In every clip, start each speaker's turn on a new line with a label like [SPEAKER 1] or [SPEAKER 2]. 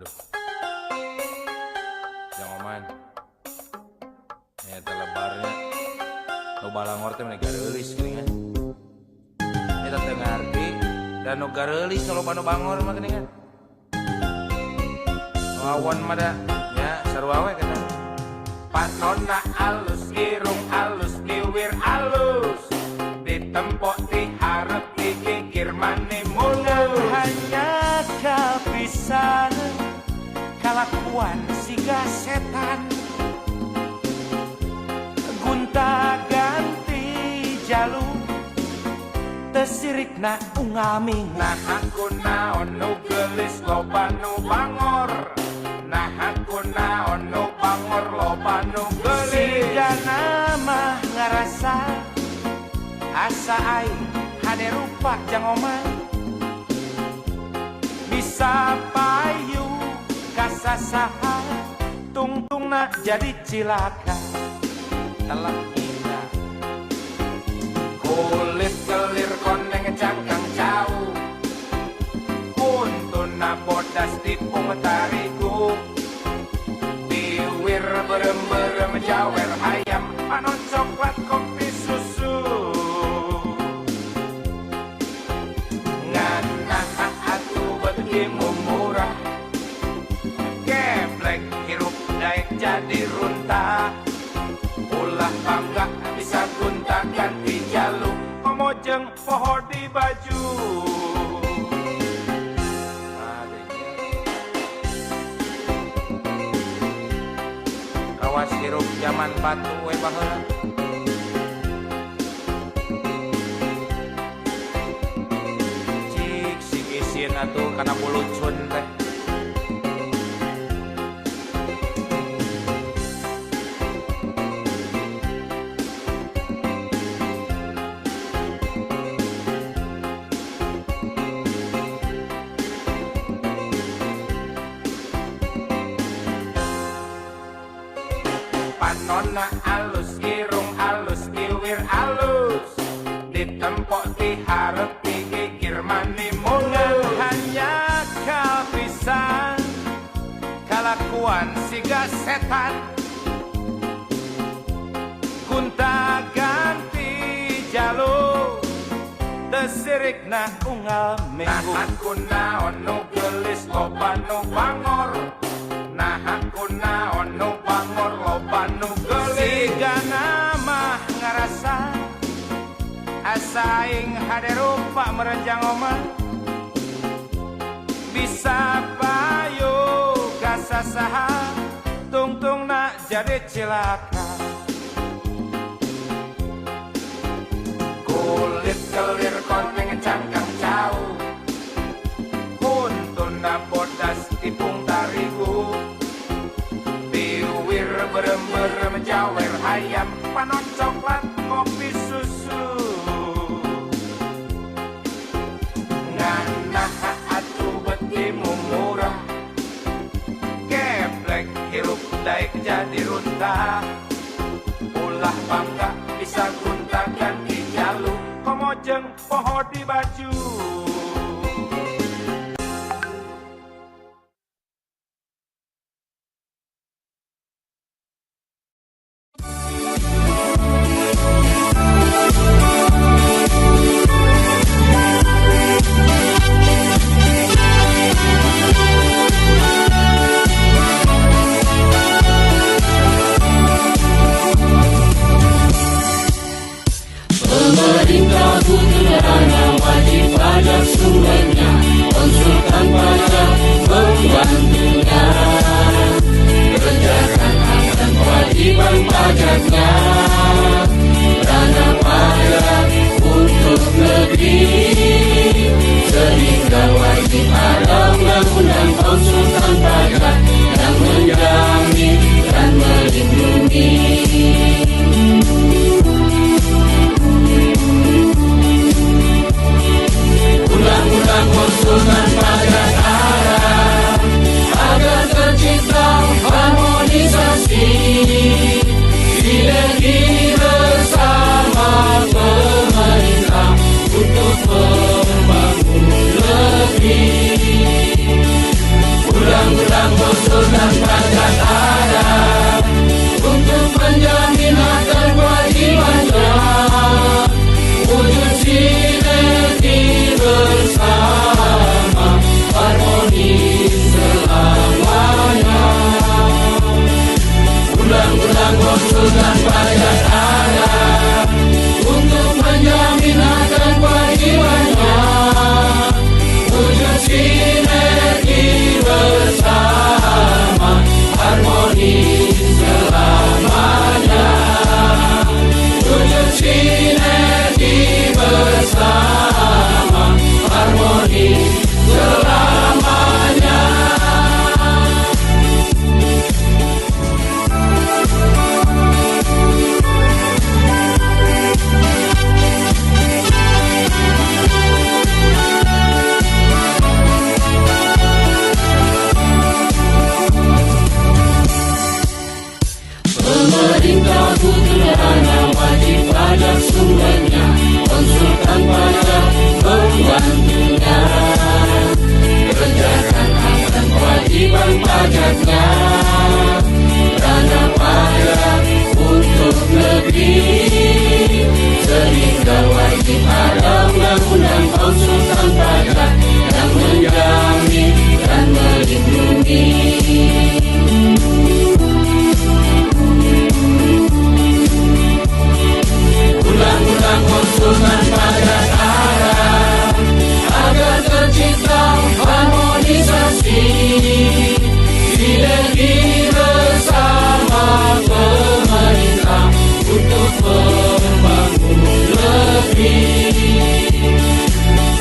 [SPEAKER 1] Aduh. Jangan oman. Nyata lebarnya. Nu balangor teh meni gareulis geuningan. Eta teh ngarti dan nu gareulis kalau banu bangor mah geuningan. Nu awan mah da nya sarua we kana. Panonna alus, irung alus, liwir alus. Ditempok diharap dikikir mani mulus.
[SPEAKER 2] Hanya kepisan kalakuan siga setan. Gunta ganti jalur tesirikna ungaming.
[SPEAKER 1] Nah aku naon nu gelis loba nu bangor. Nah aku naon nu bangor loba nu gelis.
[SPEAKER 2] Siga nama ngarasa asa aing hade rupa jang omah. Bisa payu kasasaha tungtungna jadi cilaka. Telah kita
[SPEAKER 1] kulit kelir koneng cangkang jauh. Untuna bodas tipung tariku. Biwir berem-berem jawer ayam. Panon coklat kopi susu. Nganah atuh begimu murah. Geblek hirup daek jadi runtah. Ulah bangga bisa gunta ganti jaluk. Komojeng poho di baju. Kawas hirup zaman batu we baheula. Cik sing isin atuh kana bulucun teh. Panonna alus, irung alus, liwir alus. Ditempok diharap dikikir mani mulus.
[SPEAKER 2] hanya kepisan kalakuan siga setan. Gunta ganti jalur tesirikna unggal
[SPEAKER 1] Nah
[SPEAKER 2] minggu.
[SPEAKER 1] aku naon nu gelis loba nu bangor. Nah aku naon nu bangor loba nu gelis.
[SPEAKER 2] Siga nama ngarasa asa aing hade rupa merenjang omah. Bisa payu kasasaha tungtungna jadi cilaka.
[SPEAKER 1] Kulit kelir koneng cangkang jauh. Untuna bodas tipung tarigu. Biwir berem-berem jawer ayam. Panon coklat kopi susu. Nganah atuh begimu murah. Geblek hirup daek jadi runtah. Ulah bangga bisa gunta ganti jaluk.
[SPEAKER 2] Komojeng poho di baju.
[SPEAKER 3] Pemerintah putra wajib pajak konsultan pajak ada untuk menjamin hak dan kewajibannya, wujud sinergi bersama, harmonis selamanya. Undang-undang konsultan pajak ada untuk menjamin hak dan kewajibannya, wujud sinergi bersama, harmonis selamanya. Wujud sinergi bersama, harmonis selamanya. Pemerintah putrana wajib pajak sumbernya, konsultan pajak pembantunya, kerjakan hak dan kewajiban pajaknya, dana pajak untuk negeri, sehingga wajib ada undang-undang konsultan pajak yang menjamin dan melindungi. Undang-undang konsultan pajak ada agar tercipta harmonisasi, sinergi bersama pemerintah untuk membangun negeri.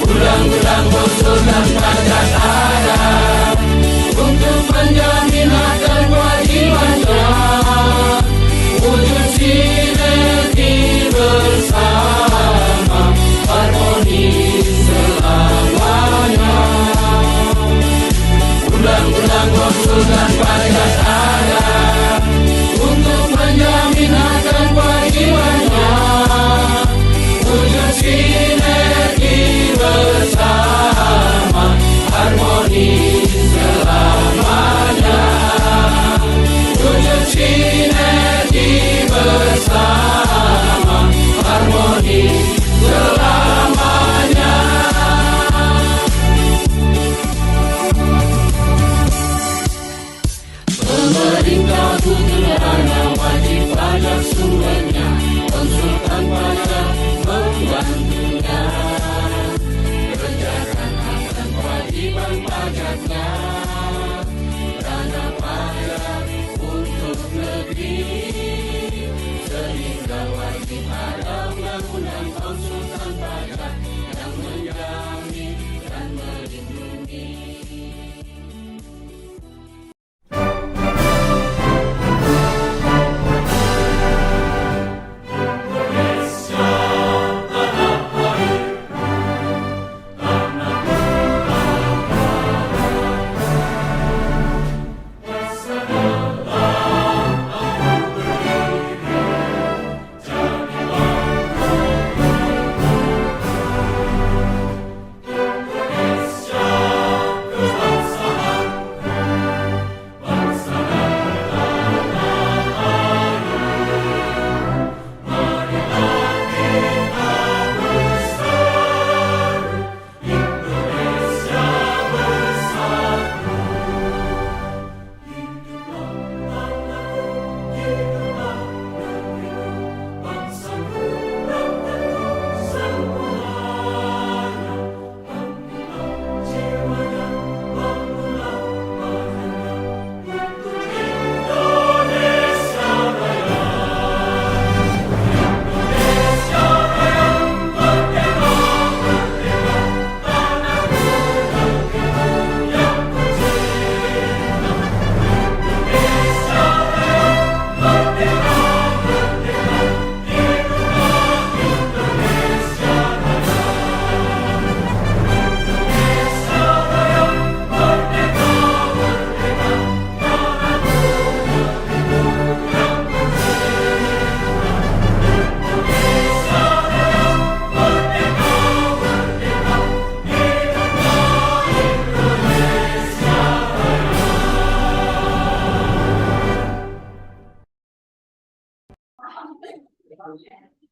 [SPEAKER 3] Undang-undang konsultan pajak ada untuk menjamin hak dan kewajibannya, wujud sinergi bersama, harmonis selamanya. Undang-undang konsultan pajak ada untuk menjamin hak dan kewajibannya, wujud sinergi bersama, harmonis selamanya. Wujud sinergi bersama, harmonis selamanya. Pemerintah putrana wajib pajak sumbernya, konsultan pajak pembantunya, kerjakan hak dan kewajiban pajaknya, dana pajak untuk negeri, sehingga wajib ada undang-undang konsultan pajak yang menjamin dan melindungi.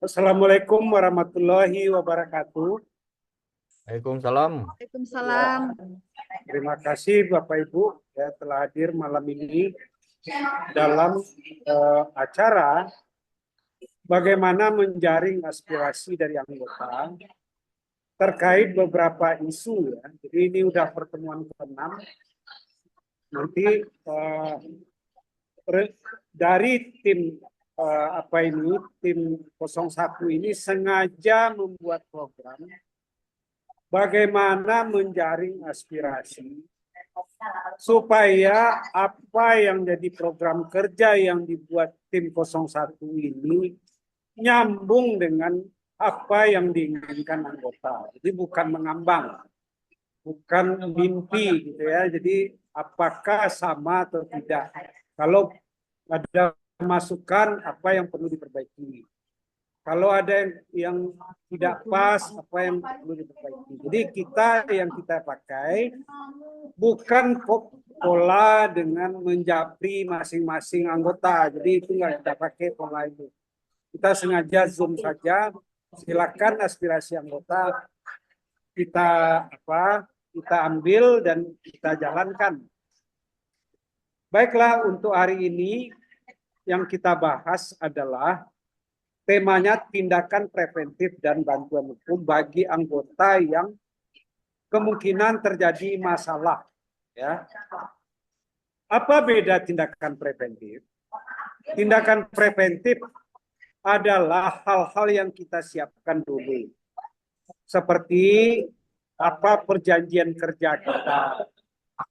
[SPEAKER 4] Assalamualaikum warahmatullahi wabarakatuh.
[SPEAKER 5] Waalaikumsalam.
[SPEAKER 6] Waalaikumsalam.
[SPEAKER 4] Terima kasih Bapak Ibu ya telah hadir malam ini dalam acara bagaimana menjaring aspirasi dari anggota terkait beberapa isu ya. Jadi ini udah pertemuan ke-6. Nanti dari tim tim 01 ini sengaja membuat program bagaimana menjaring aspirasi supaya apa yang jadi program kerja yang dibuat tim 01 ini nyambung dengan apa yang diinginkan anggota. Jadi bukan mengambang, bukan mimpi gitu ya. Jadi apakah sama atau tidak. Kalau ada masukan apa yang perlu diperbaiki. Kalau ada yang tidak pas, apa yang perlu diperbaiki. Jadi yang kita pakai bukan pola dengan menjapri masing-masing anggota. Jadi itu nggak kita pakai pola itu. Kita sengaja zoom saja. Silakan aspirasi anggota kita ambil dan kita jalankan. Baiklah, untuk hari ini yang kita bahas adalah temanya tindakan preventif dan bantuan hukum bagi anggota yang kemungkinan terjadi masalah. Ya. Apa beda tindakan preventif? Tindakan preventif adalah hal-hal yang kita siapkan dulu. Seperti apa perjanjian kerja kita,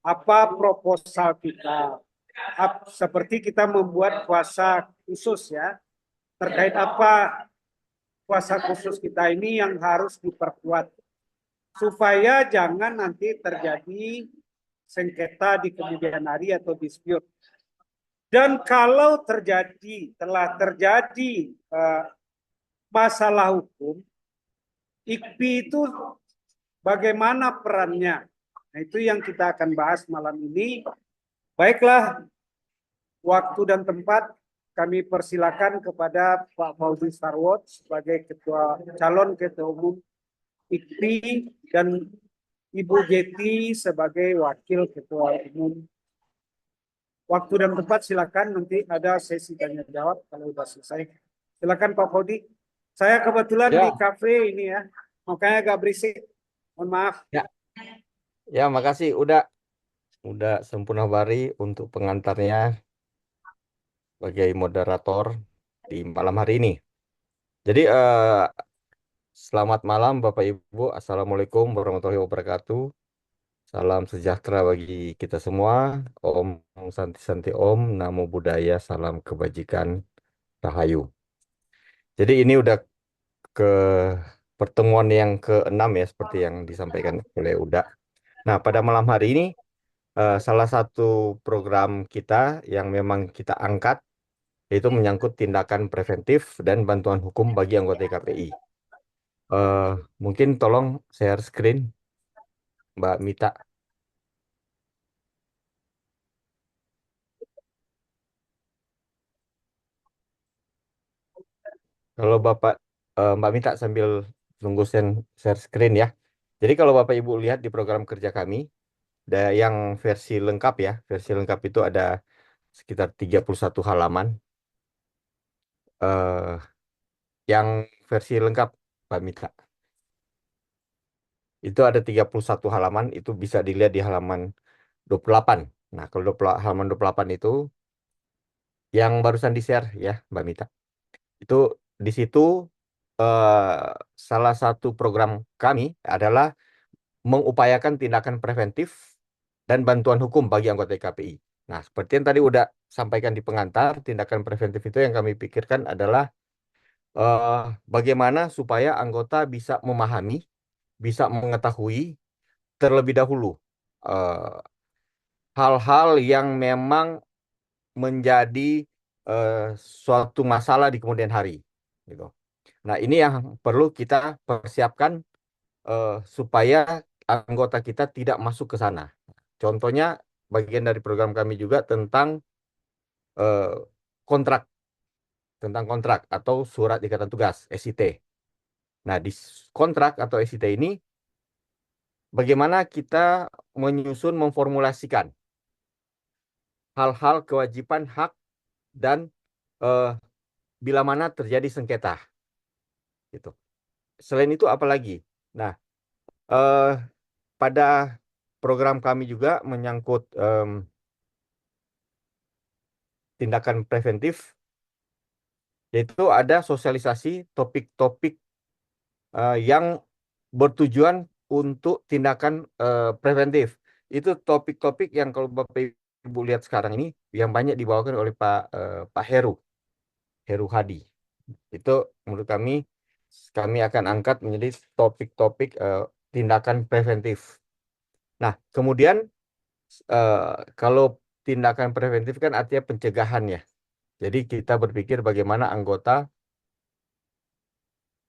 [SPEAKER 4] apa proposal kita, seperti kita membuat kuasa khusus ya, terkait apa kuasa khusus kita ini yang harus diperkuat supaya jangan nanti terjadi sengketa di kemudian hari atau dispute. Dan kalau telah terjadi masalah hukum, IKPI itu bagaimana perannya? Nah, itu yang kita akan bahas malam ini. Baiklah, waktu dan tempat kami persilakan kepada Pak Fauzi Sarwot sebagai calon ketua umum IKPI dan Ibu Jeti sebagai wakil ketua umum. Waktu dan tempat silakan, nanti ada sesi tanya jawab kalau sudah selesai. Silakan Pak Fauzi. Saya kebetulan di kafe ini ya, makanya agak berisik. Mohon maaf.
[SPEAKER 5] Ya, makasih. Udah sempurna Bari untuk pengantarnya sebagai moderator di malam hari ini. Jadi selamat malam Bapak Ibu. Assalamualaikum warahmatullahi wabarakatuh. Salam sejahtera bagi kita semua. Om Santi Santi Om, Namo Buddhaya, salam kebajikan, Rahayu. Jadi ini udah ke pertemuan yang ke-6 ya, seperti yang disampaikan oleh Uda. Nah, pada malam hari ini salah satu program kita yang memang kita angkat yaitu menyangkut tindakan preventif dan bantuan hukum bagi anggota KPI. Mungkin tolong share screen, Mbak Mita. Kalau Mbak Mita sambil tunggu share screen ya. Jadi kalau Bapak Ibu lihat di program kerja kami, yang versi lengkap ya, versi lengkap itu ada sekitar 31 halaman. Yang versi lengkap, Mbak Mita. Itu ada 31 halaman, itu bisa dilihat di halaman 28. Nah, kalau halaman 28 itu yang barusan di-share ya, Mbak Mita. Itu di situ salah satu program kami adalah mengupayakan tindakan preventif dan bantuan hukum bagi anggota KPI. Nah, seperti yang tadi udah sampaikan di pengantar, tindakan preventif itu yang kami pikirkan adalah bagaimana supaya anggota bisa memahami, bisa mengetahui terlebih dahulu hal-hal yang memang menjadi suatu masalah di kemudian hari. Gitu. Nah, ini yang perlu kita persiapkan supaya anggota kita tidak masuk ke sana. Contohnya, bagian dari program kami juga tentang kontrak tentang kontrak atau surat ikatan tugas (SIT). Nah, di kontrak atau SIT ini bagaimana kita menyusun, memformulasikan hal-hal kewajiban, hak, dan eh, bila mana terjadi sengketa. Gitu. Selain itu apalagi? Nah, eh, pada program kami juga menyangkut tindakan preventif, yaitu ada sosialisasi topik-topik yang bertujuan untuk tindakan preventif. Itu topik-topik yang kalau Bapak Ibu lihat sekarang ini yang banyak dibawakan oleh Pak Heru Hadi. Itu menurut kami akan angkat menjadi topik-topik tindakan preventif. Nah, kemudian kalau tindakan preventif kan artinya pencegahan ya. Jadi kita berpikir bagaimana anggota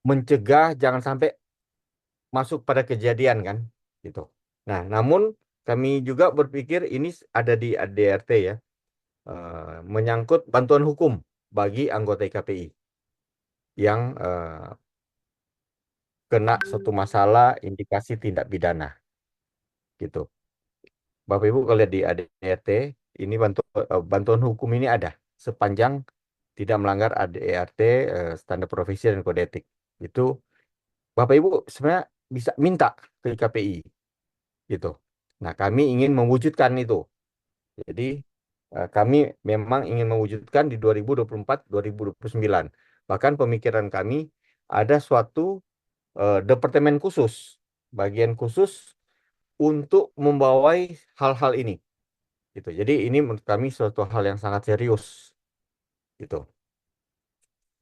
[SPEAKER 5] mencegah jangan sampai masuk pada kejadian kan, gitu. Nah, namun kami juga berpikir ini ada di ADRT ya, menyangkut bantuan hukum bagi anggota IKPI yang kena suatu masalah indikasi tindak pidana, gitu. Bapak Ibu kalau lihat di ADRT ini bantuan hukum ini ada sepanjang tidak melanggar ADRT, standar profesi dan kode etik. Itu Bapak Ibu sebenarnya bisa minta ke IKPI gitu. Nah, kami ingin mewujudkan itu. Jadi kami memang ingin mewujudkan di 2024-2029. Bahkan pemikiran kami ada suatu departemen khusus, bagian khusus untuk membawai hal-hal ini. Gitu. Jadi ini menurut kami suatu hal yang sangat serius. Gitu.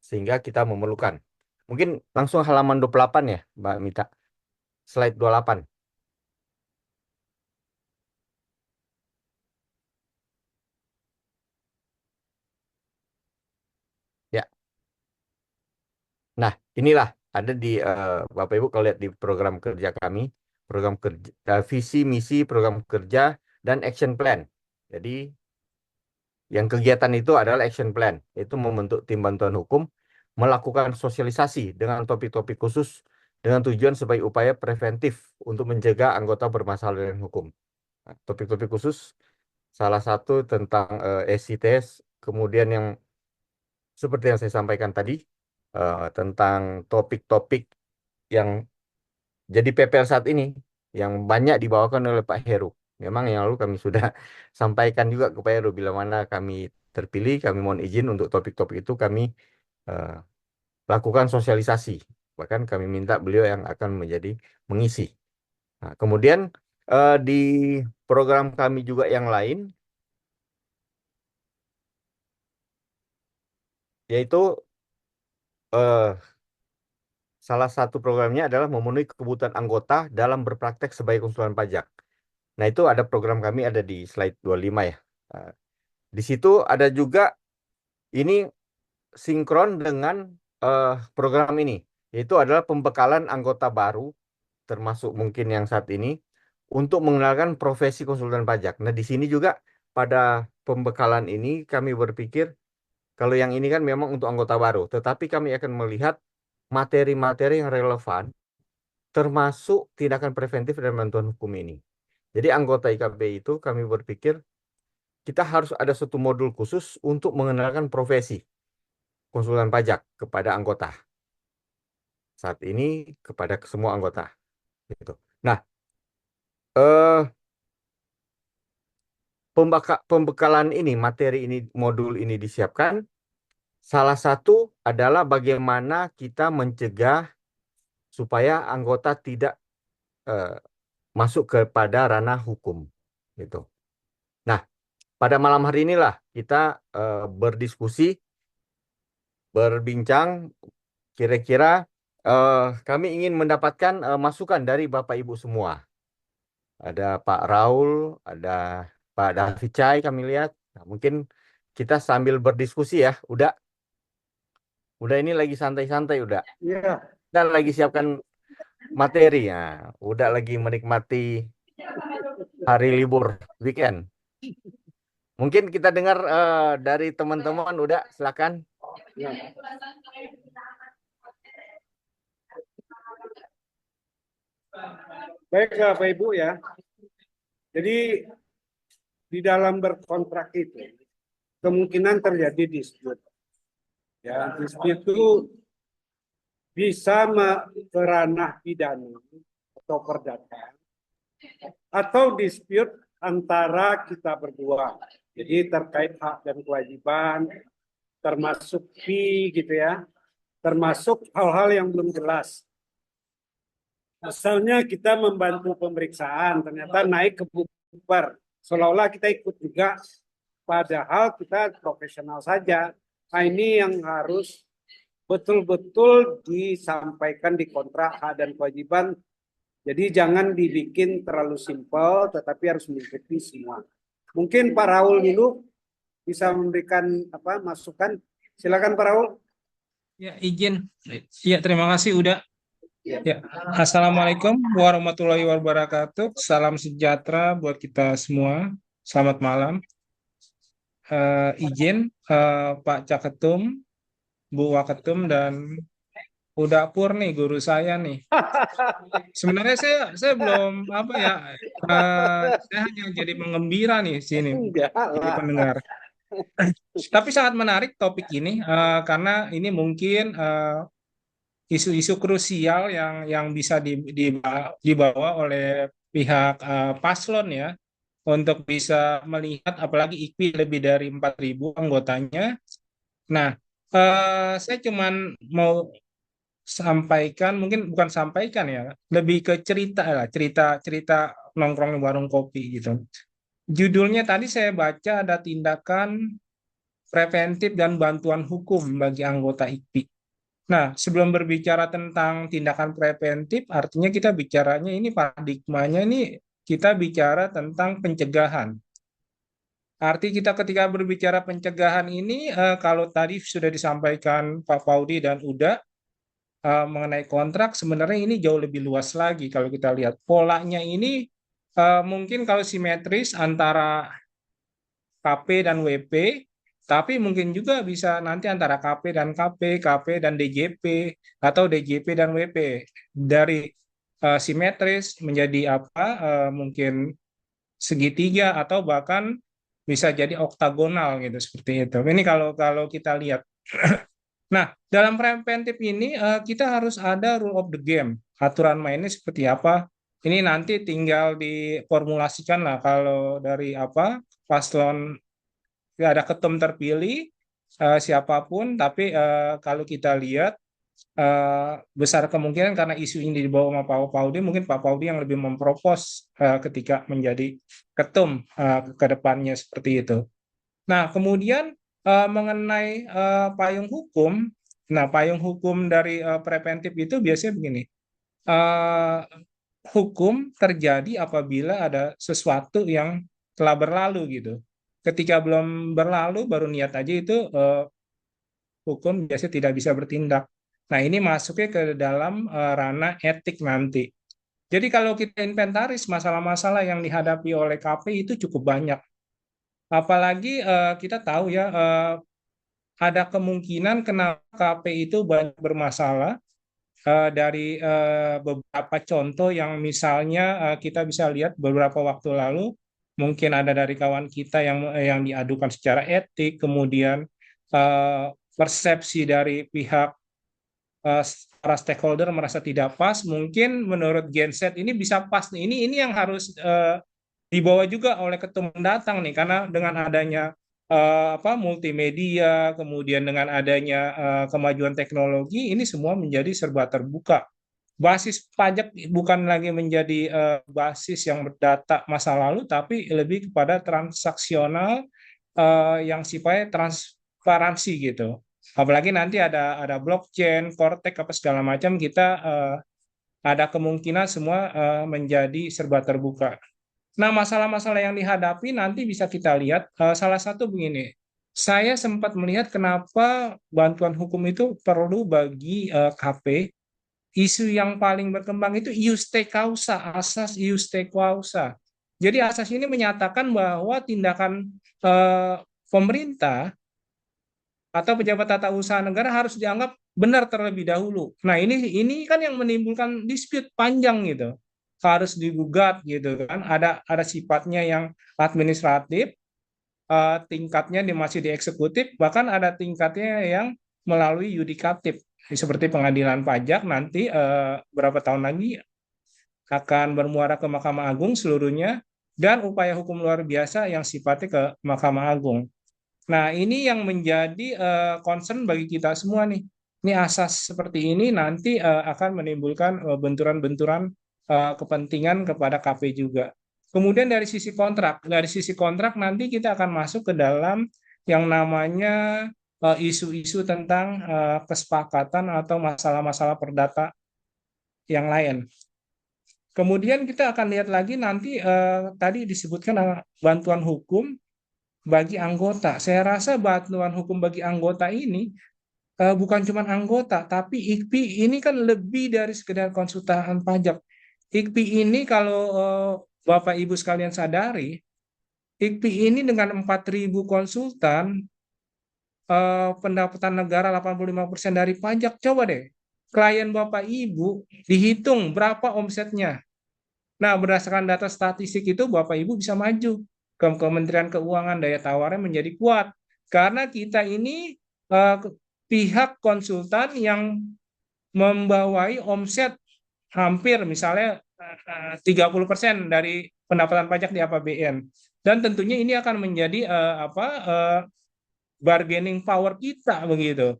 [SPEAKER 5] Sehingga kita memerlukan. Mungkin langsung halaman 28 ya, Mbak Mita. Slide 28. Ya. Nah, inilah ada di Bapak Ibu kalau lihat di program kerja kami, program kerja, visi, misi, program kerja, dan action plan. Jadi yang kegiatan itu adalah action plan, yaitu membentuk tim bantuan hukum, melakukan sosialisasi dengan topik-topik khusus dengan tujuan sebagai upaya preventif untuk mencegah anggota bermasalah dengan hukum. Nah, topik-topik khusus salah satu tentang SITS, kemudian yang seperti yang saya sampaikan tadi tentang topik-topik yang jadi PPL saat ini yang banyak dibawakan oleh Pak Heru. Memang yang lalu kami sudah sampaikan juga ke Pak Heru bila mana kami terpilih, kami mohon izin untuk topik-topik itu kami eh, lakukan sosialisasi. Bahkan kami minta beliau yang akan menjadi mengisi. Nah, kemudian di program kami juga yang lain, yaitu salah satu programnya adalah memenuhi kebutuhan anggota dalam berpraktek sebagai konsultan pajak. Nah, itu ada program kami ada di slide 25 ya. Di situ ada juga ini sinkron dengan program ini, yaitu adalah pembekalan anggota baru, termasuk mungkin yang saat ini, untuk mengenalkan profesi konsultan pajak. Nah, di sini juga pada pembekalan ini kami berpikir, kalau yang ini kan memang untuk anggota baru, tetapi kami akan melihat materi-materi yang relevan, termasuk tindakan preventif dan bantuan hukum ini. Jadi anggota IKP itu kami berpikir kita harus ada satu modul khusus untuk mengenalkan profesi konsultan pajak kepada anggota. Saat ini kepada semua anggota. Gitu. Nah, pembekalan ini, materi ini, modul ini disiapkan. Salah satu adalah bagaimana kita mencegah supaya anggota tidak masuk kepada ranah hukum. Gitu. Nah, pada malam hari inilah kita berdiskusi, berbincang, kira-kira kami ingin mendapatkan masukan dari Bapak Ibu semua. Ada Pak Raul, ada Pak David Chai kami lihat. Nah, mungkin kita sambil berdiskusi ya. Udah ini lagi santai-santai udah.
[SPEAKER 4] Iya.
[SPEAKER 5] Dan lagi siapkan materi ya. Udah lagi menikmati hari libur weekend. Mungkin kita dengar dari teman-teman udah silakan.
[SPEAKER 4] Ya. Baik Bapak Ibu ya. Jadi di dalam berkontrak itu kemungkinan terjadi dispute. Ya, dispute itu bisa ke ranah pidana atau perdata atau dispute antara kita berdua. Jadi terkait hak dan kewajiban, termasuk fee gitu ya, termasuk hal-hal yang belum jelas. Misalnya kita membantu pemeriksaan, ternyata naik ke bubar, seolah-olah kita ikut juga, padahal kita profesional saja. Nah, ini yang harus betul-betul disampaikan di kontrak hak dan kewajiban. Jadi jangan dibikin terlalu simpel, tetapi harus mengikuti semua. Mungkin Pak Raul dulu bisa memberikan masukan. Silakan Pak Raul.
[SPEAKER 2] Ya, izin. Ya, terima kasih udah. Ya, Assalamualaikum warahmatullahi wabarakatuh. Salam sejahtera buat kita semua. Selamat malam. Izin Pak Caketum, Bu Waketum, dan Uda Pur nih guru saya nih. Sebenarnya saya belum saya hanya jadi penggembira nih sini
[SPEAKER 4] Enggak
[SPEAKER 2] jadi
[SPEAKER 4] lah.
[SPEAKER 2] pendengar. Tapi sangat menarik topik ini karena ini mungkin isu-isu krusial yang bisa dibawa oleh pihak paslon ya untuk bisa melihat apalagi IKPI lebih dari 4.000 anggotanya. Nah, saya cuman mau sampaikan, mungkin bukan sampaikan ya, lebih ke cerita lah, cerita nongkrong di warung kopi gitu. Judulnya tadi saya baca ada tindakan preventif dan bantuan hukum bagi anggota IKPI. Nah, sebelum berbicara tentang tindakan preventif, artinya kita bicaranya ini paradigmanya ini kita bicara tentang pencegahan. Arti kita ketika berbicara pencegahan ini, kalau tadi sudah disampaikan Pak Paudi dan Uda mengenai kontrak, sebenarnya ini jauh lebih luas lagi kalau kita lihat polanya ini mungkin kalau simetris antara KP dan WP, tapi mungkin juga bisa nanti antara KP dan KP dan DJP, atau DJP dan WP. Dari simetris menjadi mungkin segitiga, atau bahkan bisa jadi oktagonal gitu, seperti itu. Ini kalau kita lihat. Nah, dalam preventif ini kita harus ada rule of the game. Aturan mainnya seperti apa? Ini nanti tinggal diformulasikan lah kalau dari paslon ada ketum terpilih siapapun, tapi kalau kita lihat besar kemungkinan karena isu ini dibawa sama Pak Paudi, mungkin Pak Paudi yang lebih mempropos ketika menjadi ketum ke depannya seperti itu. Nah, kemudian mengenai payung hukum, nah payung hukum dari preventif itu biasanya begini, hukum terjadi apabila ada sesuatu yang telah berlalu gitu. Ketika belum berlalu baru niat aja itu hukum biasanya tidak bisa bertindak. Nah, ini masuknya ke dalam ranah etik nanti. Jadi kalau kita inventaris masalah-masalah yang dihadapi oleh KPI itu cukup banyak. Apalagi kita tahu ya ada kemungkinan kenapa KPI itu banyak bermasalah dari beberapa contoh yang misalnya kita bisa lihat beberapa waktu lalu mungkin ada dari kawan kita yang diadukan secara etik, kemudian persepsi dari pihak para stakeholder merasa tidak pas, mungkin menurut Genset ini bisa pas nih. Ini yang harus dibawa juga oleh ketum mendatang nih, karena dengan adanya multimedia, kemudian dengan adanya kemajuan teknologi, ini semua menjadi serba terbuka. Basis pajak bukan lagi menjadi basis yang berdata masa lalu, tapi lebih kepada transaksional yang sifatnya transparansi gitu. Apalagi nanti ada blockchain, Cortex apa segala macam, kita ada kemungkinan semua menjadi serba terbuka. Nah, masalah-masalah yang dihadapi nanti bisa kita lihat. Salah satu begini, saya sempat melihat kenapa bantuan hukum itu perlu bagi KP. Isu yang paling berkembang itu iuste causa, asas iuste causa. Jadi asas ini menyatakan bahwa tindakan pemerintah atau pejabat tata usaha negara harus dianggap benar terlebih dahulu. Nah, ini kan yang menimbulkan dispute panjang gitu. Harus digugat gitu kan. Ada sifatnya yang administratif, tingkatnya masih di eksekutif, bahkan ada tingkatnya yang melalui yudikatif. Seperti pengadilan pajak nanti berapa tahun lagi akan bermuara ke Mahkamah Agung seluruhnya, dan upaya hukum luar biasa yang sifatnya ke Mahkamah Agung. Nah, ini yang menjadi concern bagi kita semua nih. Ini asas seperti ini nanti akan menimbulkan benturan-benturan kepentingan kepada KP juga. Kemudian dari sisi kontrak nanti kita akan masuk ke dalam yang namanya isu-isu tentang kesepakatan atau masalah-masalah perdata yang lain. Kemudian kita akan lihat lagi nanti tadi disebutkan bantuan hukum bagi anggota. Saya rasa bantuan hukum bagi anggota ini bukan cuma anggota, tapi IKPI ini kan lebih dari sekedar konsultan pajak. IKPI ini kalau Bapak Ibu sekalian sadari, IKPI ini dengan 4.000 konsultan, pendapatan negara 85% dari pajak. Coba deh, klien Bapak Ibu dihitung berapa omsetnya. Nah, berdasarkan data statistik itu Bapak Ibu bisa maju ke Kementerian Keuangan, daya tawarnya menjadi kuat. Karena kita ini pihak konsultan yang membawai omset hampir misalnya 30% dari pendapatan pajak di APBN. Dan tentunya ini akan menjadi bargaining power kita begitu.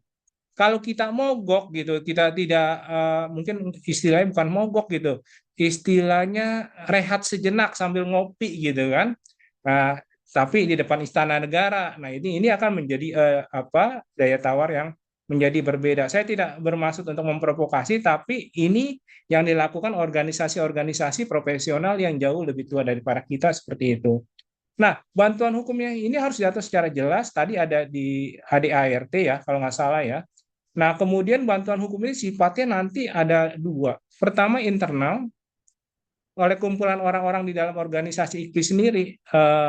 [SPEAKER 2] Kalau kita mogok gitu, kita tidak mungkin istilahnya bukan mogok gitu, istilahnya rehat sejenak sambil ngopi gitu kan. Nah, tapi di depan Istana Negara. Nah, ini akan menjadi daya tawar yang menjadi berbeda. Saya tidak bermaksud untuk memprovokasi, tapi ini yang dilakukan organisasi-organisasi profesional yang jauh lebih tua daripada kita seperti itu. Nah, bantuan hukumnya ini harus diatur secara jelas. Tadi ada di HDART ya, kalau nggak salah ya. Nah, kemudian bantuan hukum ini sifatnya nanti ada dua. Pertama, internal, oleh kumpulan orang-orang di dalam organisasi IKPI sendiri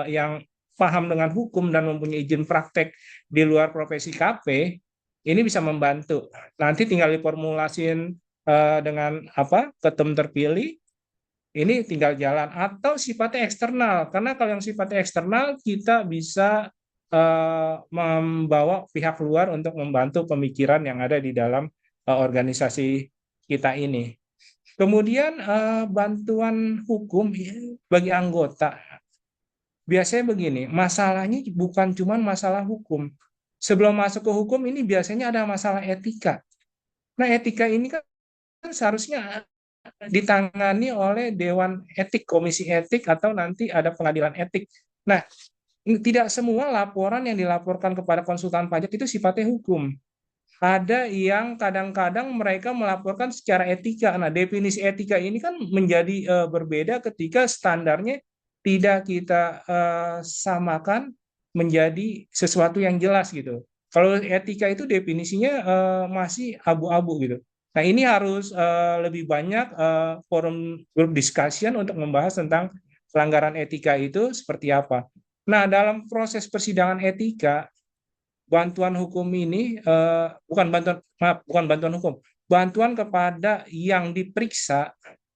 [SPEAKER 2] yang paham dengan hukum dan mempunyai izin praktek di luar profesi KP, ini bisa membantu. Nanti tinggal diformulasin dengan ketum terpilih, ini tinggal jalan. Atau sifatnya eksternal, karena kalau yang sifatnya eksternal kita bisa membawa pihak luar untuk membantu pemikiran yang ada di dalam organisasi kita ini. Kemudian bantuan hukum bagi anggota. Biasanya begini, masalahnya bukan cuma masalah hukum. Sebelum masuk ke hukum ini biasanya ada masalah etika. Nah, etika ini kan seharusnya ditangani oleh Dewan Etik, Komisi Etik, atau nanti ada pengadilan etik. Nah, tidak semua laporan yang dilaporkan kepada konsultan pajak itu sifatnya hukum. Ada yang kadang-kadang mereka melaporkan secara etika. Nah, definisi etika ini kan menjadi berbeda ketika standarnya tidak kita samakan menjadi sesuatu yang jelas gitu. Kalau etika itu definisinya masih abu-abu gitu. Nah, ini harus lebih banyak forum group discussion untuk membahas tentang pelanggaran etika itu seperti apa. Nah, dalam proses persidangan etika, bantuan hukum ini bukan bantuan hukum, bantuan kepada yang diperiksa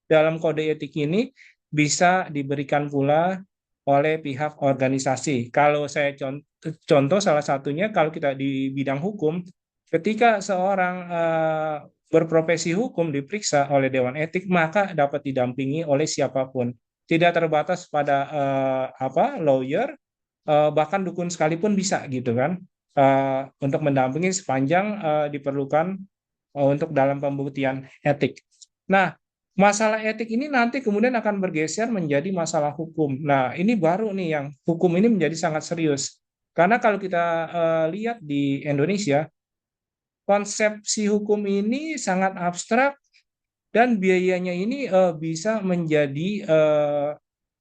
[SPEAKER 2] dalam kode etik ini bisa diberikan pula oleh pihak organisasi. Kalau saya contoh salah satunya, kalau kita di bidang hukum, ketika seorang berprofesi hukum diperiksa oleh Dewan Etik, maka dapat didampingi oleh siapapun. Tidak terbatas pada lawyer, bahkan dukun sekalipun bisa gitu kan, untuk mendampingi sepanjang diperlukan untuk dalam pembuktian etik. Nah, masalah etik ini nanti kemudian akan bergeser menjadi masalah hukum. Nah, ini baru nih yang hukum ini menjadi sangat serius. Karena kalau kita lihat di Indonesia, konsepsi hukum ini sangat abstrak dan biayanya ini bisa menjadi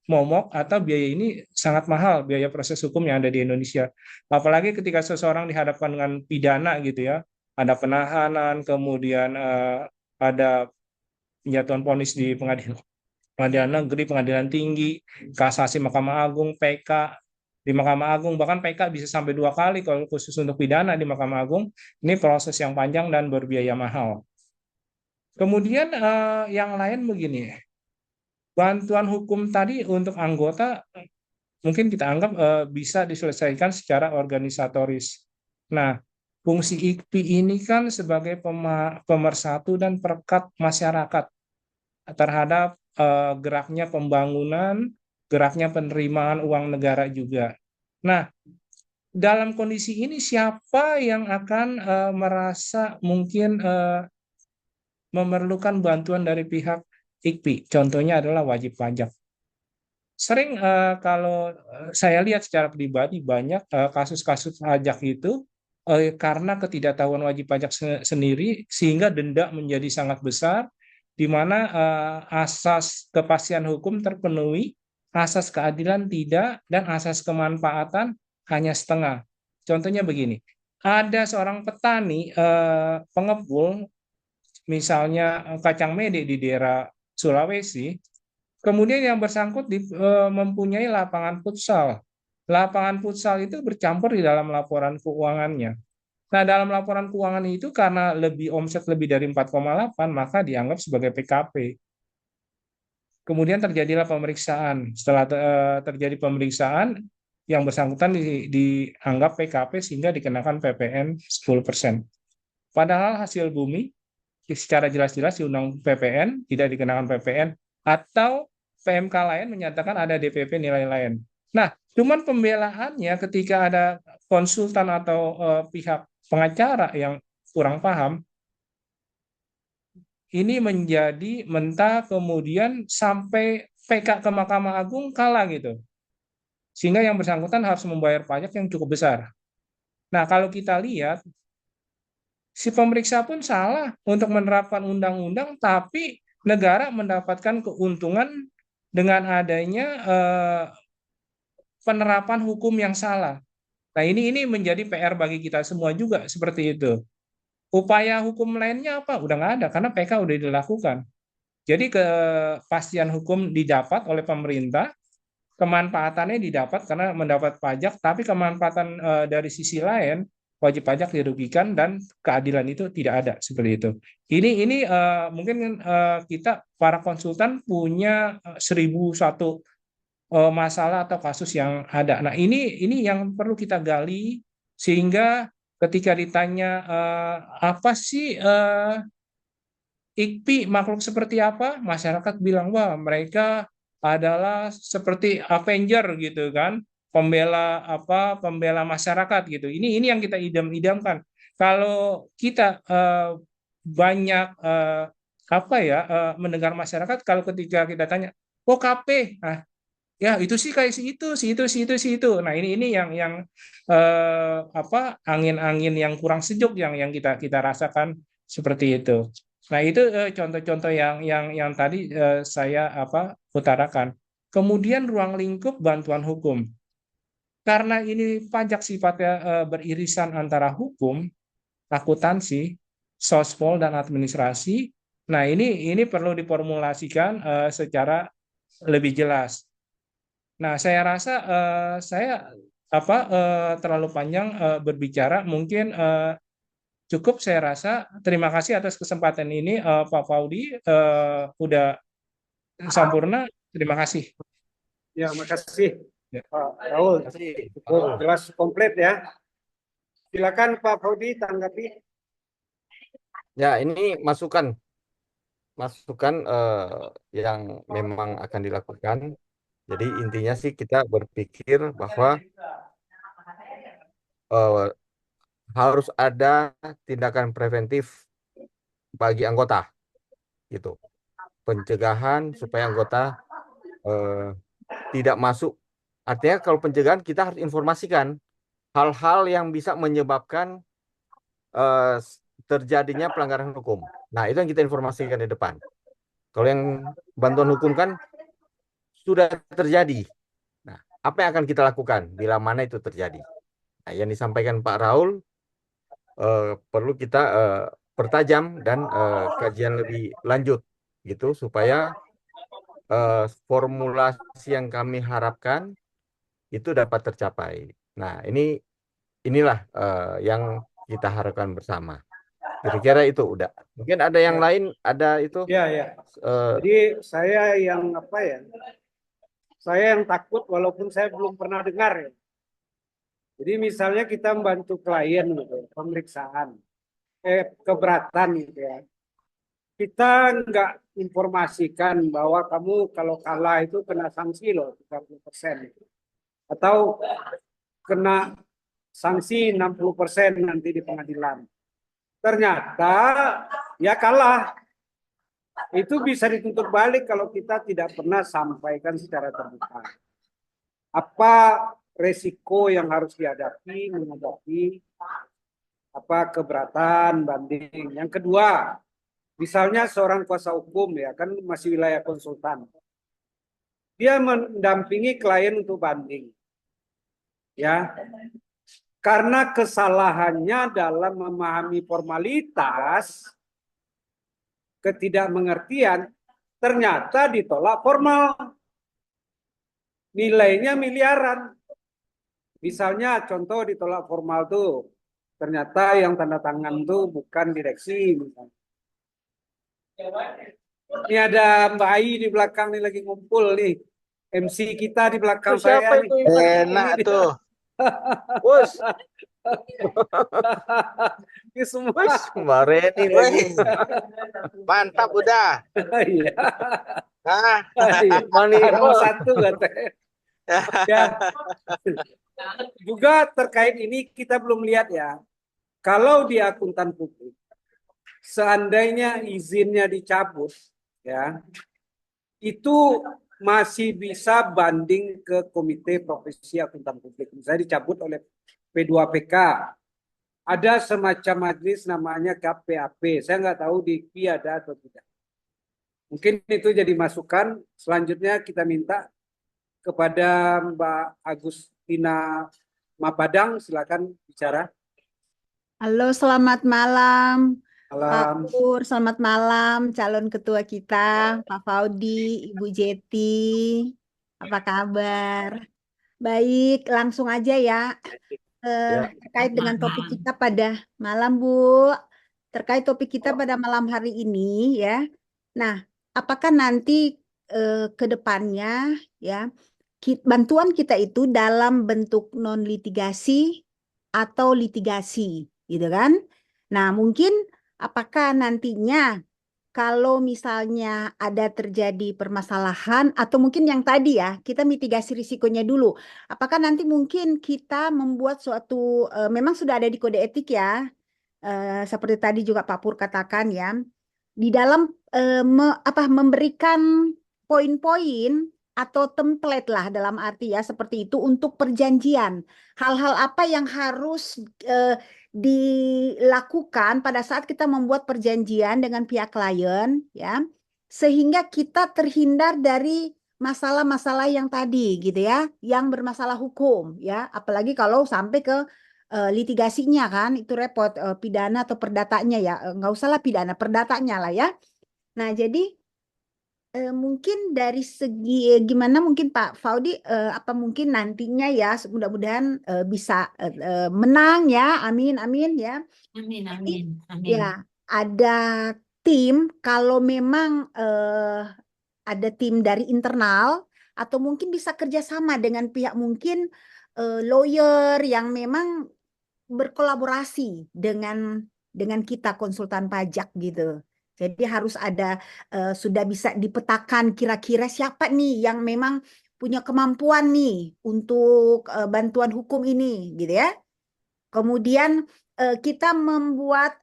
[SPEAKER 2] momok, atau biaya ini sangat mahal, biaya proses hukum yang ada di Indonesia. Apalagi ketika seseorang dihadapkan dengan pidana gitu ya, ada penahanan, kemudian ada penjatuhan vonis di pengadilan negeri, pengadilan tinggi, kasasi Mahkamah Agung, PK. di Mahkamah Agung, bahkan PK bisa sampai 2 kali kalau khusus untuk pidana di Mahkamah Agung. Ini proses yang panjang dan berbiaya mahal. Kemudian yang lain begini, bantuan hukum tadi untuk anggota mungkin kita anggap bisa diselesaikan secara organisatoris. Nah, fungsi IKPI ini kan sebagai pemersatu dan perekat masyarakat terhadap geraknya pembangunan, geraknya penerimaan uang negara juga. Nah, dalam kondisi ini siapa yang akan merasa mungkin memerlukan bantuan dari pihak IKPI? Contohnya adalah wajib pajak. Sering kalau saya lihat secara pribadi banyak kasus-kasus pajak itu karena ketidaktahuan wajib pajak sendiri sehingga denda menjadi sangat besar, di mana asas kepastian hukum terpenuhi, asas keadilan tidak, dan asas kemanfaatan hanya setengah. Contohnya begini, ada seorang petani pengepul, misalnya kacang mede di daerah Sulawesi. Kemudian yang bersangkut mempunyai lapangan futsal. Lapangan futsal itu bercampur di dalam laporan keuangannya. Nah, dalam laporan keuangan itu karena omset lebih dari 4,8, maka dianggap sebagai PKP. Kemudian terjadilah pemeriksaan. Setelah terjadi pemeriksaan, yang bersangkutan dianggap PKP sehingga dikenakan PPN 10%. Padahal hasil bumi secara jelas-jelas di Undang PPN tidak dikenakan PPN, atau PMK lain menyatakan ada DPP nilai lain. Nah, cuman pembelaannya ketika ada konsultan atau pihak pengacara yang kurang paham, ini menjadi mentah kemudian sampai PK ke Mahkamah Agung kalah gitu. Sehingga yang bersangkutan harus membayar pajak yang cukup besar. Nah, kalau kita lihat, si pemeriksa pun salah untuk menerapkan undang-undang, tapi negara mendapatkan keuntungan dengan adanya penerapan hukum yang salah. Nah, ini menjadi PR bagi kita semua juga seperti itu. Upaya hukum lainnya apa? Udah nggak ada karena PK udah dilakukan. Jadi kepastian hukum didapat oleh pemerintah, kemanfaatannya didapat karena mendapat pajak, tapi kemanfaatan dari sisi lain wajib pajak dirugikan dan keadilan itu tidak ada seperti itu. Ini mungkin kita para konsultan punya 1001 masalah atau kasus yang ada. Nah, ini yang perlu kita gali sehingga ketika ditanya apa sih IKPI makhluk seperti apa, masyarakat bilang wah mereka adalah seperti Avenger gitu kan, pembela masyarakat gitu. Ini yang kita idam-idamkan. Kalau kita banyak apa ya mendengar masyarakat, kalau ketika kita tanya, oh KP, nah ya itu sih kayak si itu, si itu, si itu, si itu. Nah ini yang apa angin-angin yang kurang sejuk yang kita rasakan seperti itu. Nah itu contoh-contoh yang tadi saya utarakan. Kemudian ruang lingkup bantuan hukum. Karena ini pajak sifatnya beririsan antara hukum, akuntansi, sospol dan administrasi. Nah ini perlu diformulasikan secara lebih jelas. Nah, saya rasa saya terlalu panjang berbicara. Mungkin cukup saya rasa. Terima kasih atas kesempatan ini, Pak Paudi. Udah sempurna. Terima kasih.
[SPEAKER 4] Ya, makasih
[SPEAKER 2] Ya.
[SPEAKER 4] Pak Raul.
[SPEAKER 5] Terima kasih, Pak
[SPEAKER 4] Cukup
[SPEAKER 5] Raul.
[SPEAKER 4] jelas komplit ya. Silakan Pak Paudi tanggapi.
[SPEAKER 5] Ya, ini masukan yang memang akan dilakukan. Jadi intinya sih kita berpikir bahwa eh, harus ada tindakan preventif bagi anggota, gitu. Pencegahan supaya anggota tidak masuk. Artinya kalau pencegahan kita harus informasikan hal-hal yang bisa menyebabkan terjadinya pelanggaran hukum. Nah, itu yang kita informasikan di depan. Kalau yang bantuan hukum kan sudah terjadi. Nah, apa yang akan kita lakukan bila mana itu terjadi? Nah, yang disampaikan Pak Raul perlu kita pertajam dan kajian lebih lanjut, gitu, supaya formulasi yang kami harapkan itu dapat tercapai. Nah, inilah yang kita harapkan bersama. Kira-kira itu udah. Mungkin ada yang lain, ada itu.
[SPEAKER 4] Ya, ya. Jadi saya yang apa ya? Saya yang takut walaupun saya belum pernah dengar ya. Jadi misalnya kita membantu klien gitu, pemeriksaan, keberatan gitu ya. Kita nggak informasikan bahwa kamu kalau kalah itu kena sanksi loh 30%. Atau kena sanksi 60% nanti di pengadilan. Ternyata ya kalah. Itu bisa dituntut balik kalau kita tidak pernah sampaikan secara terbuka. Apa resiko yang harus dihadapi menghadapi apa keberatan banding. Yang kedua, misalnya seorang kuasa hukum ya kan masih wilayah konsultan. Dia mendampingi klien untuk banding. Ya. Karena kesalahannya dalam memahami formalitas, ketidakmengertian, ternyata ditolak formal. Nilainya miliaran. Misalnya contoh ditolak formal tuh, ternyata yang tanda tangan tuh bukan direksi. Misalnya. Ini ada Mbak Ai di belakang nih lagi ngumpul nih. MC kita di belakang saya
[SPEAKER 5] Siapa
[SPEAKER 4] nih.
[SPEAKER 5] itu?
[SPEAKER 6] Enak tuh.
[SPEAKER 5] Bos,
[SPEAKER 4] Ini semua.
[SPEAKER 5] wis, Mbak Reni lagi.
[SPEAKER 6] Wih, mantap udah.
[SPEAKER 4] Iya.
[SPEAKER 6] Ah,
[SPEAKER 4] Iya.
[SPEAKER 5] Mani,
[SPEAKER 4] Ada satu katanya. Ya. Juga terkait ini kita belum lihat ya. Kalau di akuntan publik, seandainya izinnya dicabut, ya, itu masih bisa banding ke Komite Profesi Akuntan Publik. Misalnya dicabut oleh P2PK. Ada semacam majelis namanya KPAP. Saya nggak tahu di KPI ada atau tidak. Mungkin itu jadi masukan. Selanjutnya kita minta kepada Mbak Agustina Mapadang, silakan bicara.
[SPEAKER 7] Halo, selamat malam. Pak
[SPEAKER 4] Malam.
[SPEAKER 7] Pur, selamat malam calon ketua kita, Pak Faudi, Ibu Jeti. Apa kabar? Baik, langsung aja ya.
[SPEAKER 5] Ya.
[SPEAKER 7] Terkait dengan topik kita pada malam, Bu. Terkait topik kita pada malam hari ini ya. Nah, apakah nanti ke depannya ya bantuan kita itu dalam bentuk non litigasi atau litigasi, gitu kan? Nah, mungkin apakah nantinya kalau misalnya ada terjadi permasalahan atau mungkin yang tadi ya, kita mitigasi risikonya dulu. Apakah nanti mungkin kita membuat suatu, memang sudah ada di kode etik ya, seperti tadi juga Pak Pur katakan ya, di dalam memberikan poin-poin atau template lah dalam arti ya seperti itu untuk perjanjian. Hal-hal apa yang harus dilakukan pada saat kita membuat perjanjian dengan pihak klien ya, sehingga kita terhindar dari masalah-masalah yang tadi gitu ya, yang bermasalah hukum ya, apalagi kalau sampai ke litigasinya kan itu repot, pidana atau perdatanya ya, nggak usahlah pidana, perdatanya lah ya. Nah jadi mungkin dari segi gimana mungkin Pak Faudi, apa mungkin nantinya ya mudah-mudahan bisa menang ya, amin amin ya.
[SPEAKER 3] Amin,
[SPEAKER 7] Tapi
[SPEAKER 3] amin, amin.
[SPEAKER 7] ya ada tim kalau memang ada tim dari internal atau mungkin bisa kerjasama dengan pihak mungkin lawyer yang memang berkolaborasi dengan kita konsultan pajak gitu. Jadi harus ada sudah bisa dipetakan kira-kira siapa nih yang memang punya kemampuan nih untuk bantuan hukum ini gitu ya. Kemudian kita membuat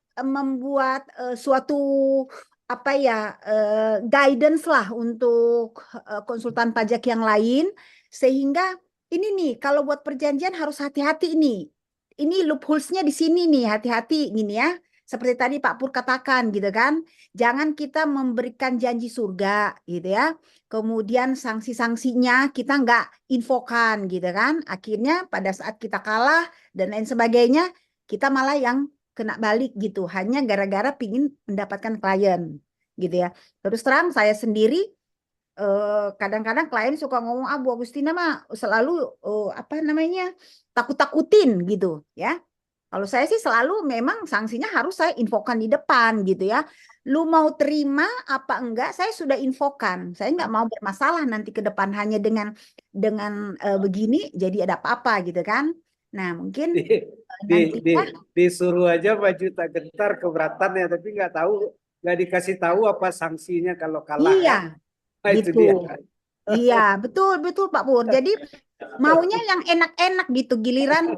[SPEAKER 7] suatu apa ya guidance lah untuk konsultan pajak yang lain sehingga ini nih kalau buat perjanjian harus hati-hati nih. Ini loopholes-nya di sini nih, hati-hati gini ya. Seperti tadi Pak Pur katakan gitu kan. Jangan kita memberikan janji surga gitu ya. Kemudian sanksi-sanksinya kita nggak infokan gitu kan. Akhirnya pada saat kita kalah dan lain sebagainya, kita malah yang kena balik gitu. Hanya gara-gara pingin mendapatkan klien gitu ya. Terus terang saya sendiri kadang-kadang klien suka ngomong, ah Bu Agustina mah selalu apa namanya takut-takutin gitu ya. Kalau saya sih selalu memang sanksinya harus saya infokan di depan gitu ya. Lu mau terima apa enggak, saya sudah infokan. Saya nggak mau bermasalah nanti ke depan hanya dengan begini jadi ada apa-apa gitu kan. Nah mungkin
[SPEAKER 4] Di, di,
[SPEAKER 7] nanti
[SPEAKER 4] di, disuruh aja maju tak gentar keberatan ya, tapi nggak dikasih tahu apa sanksinya kalau kalah
[SPEAKER 7] iya
[SPEAKER 4] kan. Nah, itu
[SPEAKER 7] gitu.
[SPEAKER 4] dia.
[SPEAKER 7] Iya betul betul Pak Pur. Jadi maunya yang enak-enak gitu giliran.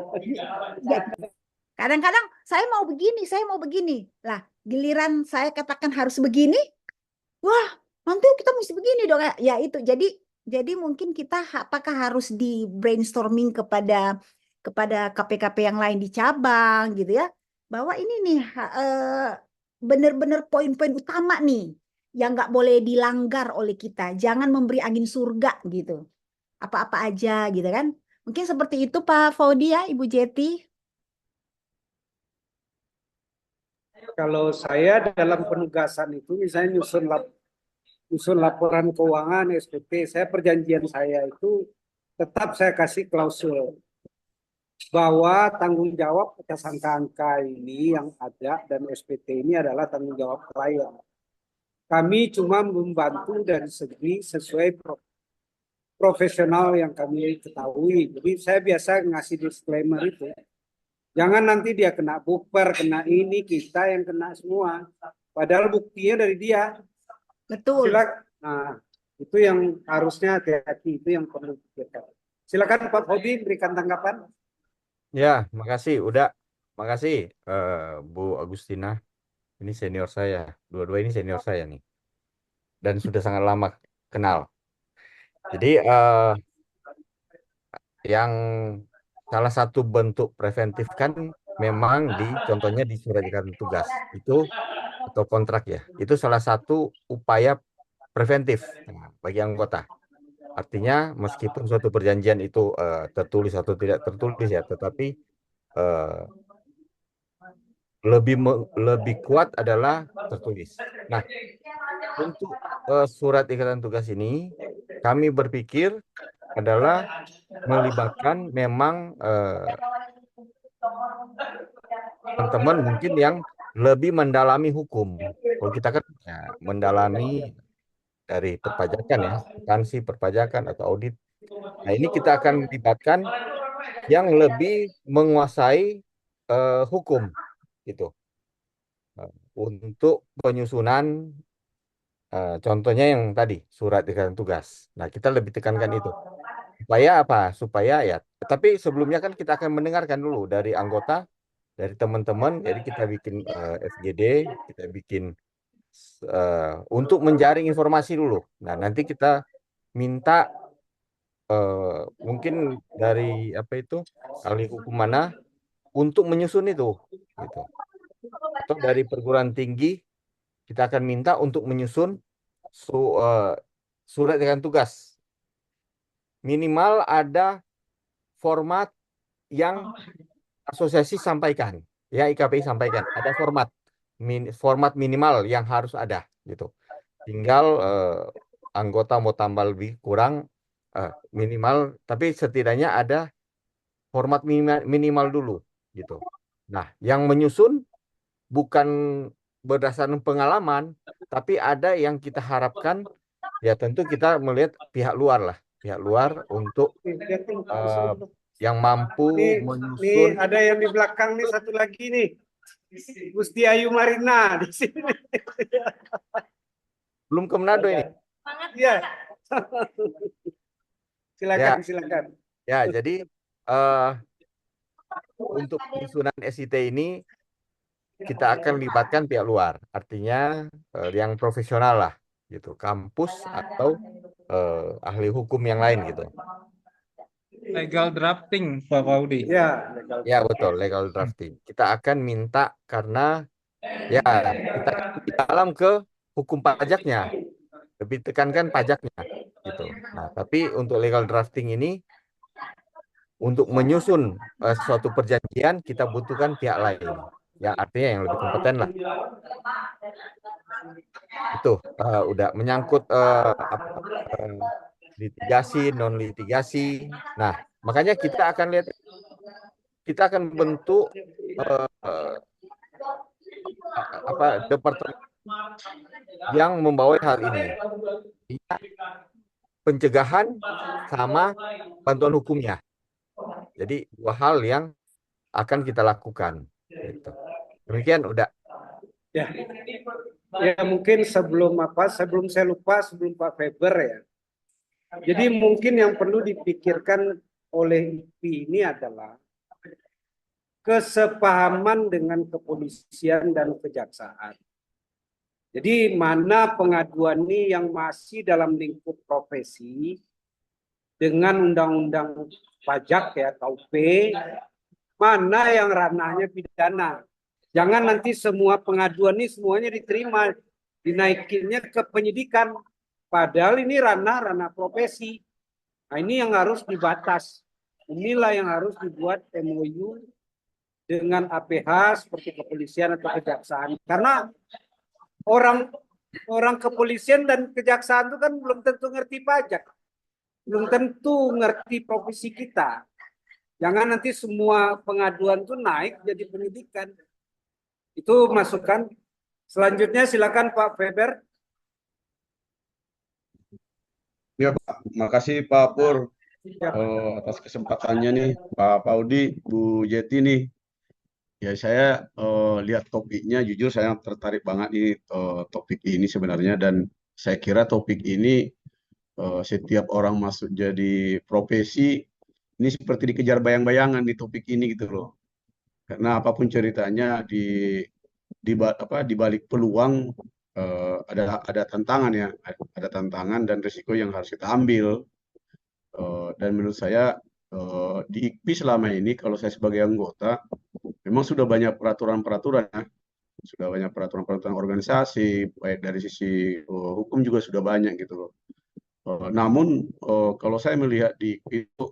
[SPEAKER 7] Kadang-kadang saya mau begini. Lah, giliran saya katakan harus begini, wah, nanti kita mesti begini dong ya. Ya itu. Jadi mungkin kita apakah harus di brainstorming kepada KP-KP yang lain di cabang gitu ya. Bahwa ini nih benar-benar poin-poin utama nih yang nggak boleh dilanggar oleh kita. Jangan memberi angin surga gitu. Apa-apa aja gitu kan. Mungkin seperti itu Pak Faudi ya, Ibu Jeti.
[SPEAKER 4] Kalau saya dalam penugasan itu misalnya nyusun laporan keuangan SPT, saya perjanjian saya itu tetap saya kasih klausul bahwa tanggung jawab atas angka-angka ini yang ada dan SPT ini adalah tanggung jawab klien. Kami cuma membantu dari segi sesuai profesional yang kami ketahui. Jadi saya biasa ngasih disclaimer itu. Jangan nanti dia kena buper, kena ini, kita yang kena semua. Padahal buktinya dari dia.
[SPEAKER 7] Betul.
[SPEAKER 4] Nah, itu yang harusnya hati-hati, itu yang perlu dipikirkan. Silakan Pak Hobi berikan tanggapan.
[SPEAKER 5] Ya, makasih. Udah, makasih Bu Agustina. Ini senior saya. Dua-dua ini senior saya nih. Dan sudah sangat lama kenal. Jadi yang salah satu bentuk preventif kan memang contohnya di surat ikatan tugas itu atau kontrak ya. Itu salah satu upaya preventif bagi anggota. Artinya meskipun suatu perjanjian itu tertulis atau tidak tertulis ya, tetapi lebih kuat adalah tertulis. Nah, untuk surat ikatan tugas ini kami berpikir adalah melibatkan memang teman-teman mungkin yang lebih mendalami hukum. Kalau kita kan ya, mendalami dari perpajakan ya, akuntansi perpajakan atau audit. Nah, ini kita akan libatkan yang lebih menguasai hukum gitu. Untuk penyusunan contohnya yang tadi surat ikatan tugas. Nah, kita lebih tekankan itu. Supaya apa? Supaya ya. Tapi sebelumnya kan kita akan mendengarkan dulu dari anggota, dari teman-teman. Jadi kita bikin FGD, kita bikin untuk menjaring informasi dulu. Nah, nanti kita minta mungkin dari apa itu ahli hukum mana untuk menyusun itu, gitu. Atau dari perguruan tinggi kita akan minta untuk menyusun surat ikatan tugas. Minimal ada format yang asosiasi sampaikan, ya IKPI sampaikan. Ada format minimal yang harus ada, gitu. Tinggal anggota mau tambah lebih kurang minimal, tapi setidaknya ada format minimal dulu, gitu. Nah, yang menyusun bukan berdasarkan pengalaman, tapi ada yang kita harapkan, ya tentu kita melihat pihak luar untuk yang mampu
[SPEAKER 4] Nih
[SPEAKER 5] menyusun.
[SPEAKER 4] ada yang di belakang nih satu lagi nih. Gusti Ayu Marina di sini.
[SPEAKER 5] Belum ke Manado ini.
[SPEAKER 4] Iya. Silakan,
[SPEAKER 5] Ya.
[SPEAKER 4] silakan.
[SPEAKER 5] Ya, jadi untuk penyusunan SIT ini kita akan libatkan pihak luar, artinya yang profesional lah, gitu, kampus atau ahli hukum yang lain, gitu.
[SPEAKER 2] Legal drafting, Pak Faudi.
[SPEAKER 4] Ya, legal.
[SPEAKER 5] Ya betul, legal drafting. Kita akan minta karena ya kita di dalam ke hukum pajaknya, lebih tekankan pajaknya, gitu. Nah, tapi untuk legal drafting ini untuk menyusun suatu perjanjian kita butuhkan pihak lain. Ya artinya yang lebih kompeten lah. itu udah menyangkut litigasi, non litigasi. Nah, makanya kita akan lihat, kita akan bentuk departemen yang membawa hal ini, pencegahan sama bantuan hukumnya. Jadi dua hal yang akan kita lakukan. Gitu. Demikian udah.
[SPEAKER 4] Ya, ya mungkin sebelum saya lupa, sebelum Pak Faber ya. Jadi mungkin yang perlu dipikirkan oleh IPI ini adalah kesepahaman dengan kepolisian dan kejaksaan. Jadi mana pengaduan ini yang masih dalam lingkup profesi dengan undang-undang pajak ya KUP, mana yang ranahnya pidana. Jangan nanti semua pengaduan ini semuanya diterima, dinaikinnya ke penyidikan. Padahal ini ranah profesi. Nah, ini yang harus dibatas. Inilah yang harus dibuat MOU dengan APH seperti kepolisian atau kejaksaan. Karena orang kepolisian dan kejaksaan itu kan belum tentu ngerti pajak. Belum tentu ngerti profesi kita. Jangan nanti semua pengaduan itu naik jadi penyidikan. Itu masukan. Selanjutnya silakan Pak Faber.
[SPEAKER 8] Ya Pak, makasih Pak Pur
[SPEAKER 4] Ya,
[SPEAKER 8] atas kesempatannya nih, Pak Paudi, Bu Yeti nih. Ya saya lihat topiknya, jujur saya tertarik banget nih topik ini sebenarnya, dan saya kira topik ini setiap orang masuk jadi profesi ini seperti dikejar bayang-bayangan di topik ini gitu loh. Karena apapun ceritanya di balik peluang ada tantangan ya, ada tantangan dan risiko yang harus kita ambil. Dan menurut saya di IKPI selama ini kalau saya sebagai anggota memang sudah banyak peraturan-peraturan ya. Sudah banyak peraturan-peraturan organisasi, baik dari sisi hukum juga sudah banyak gitu loh. Namun kalau saya melihat di IKPI itu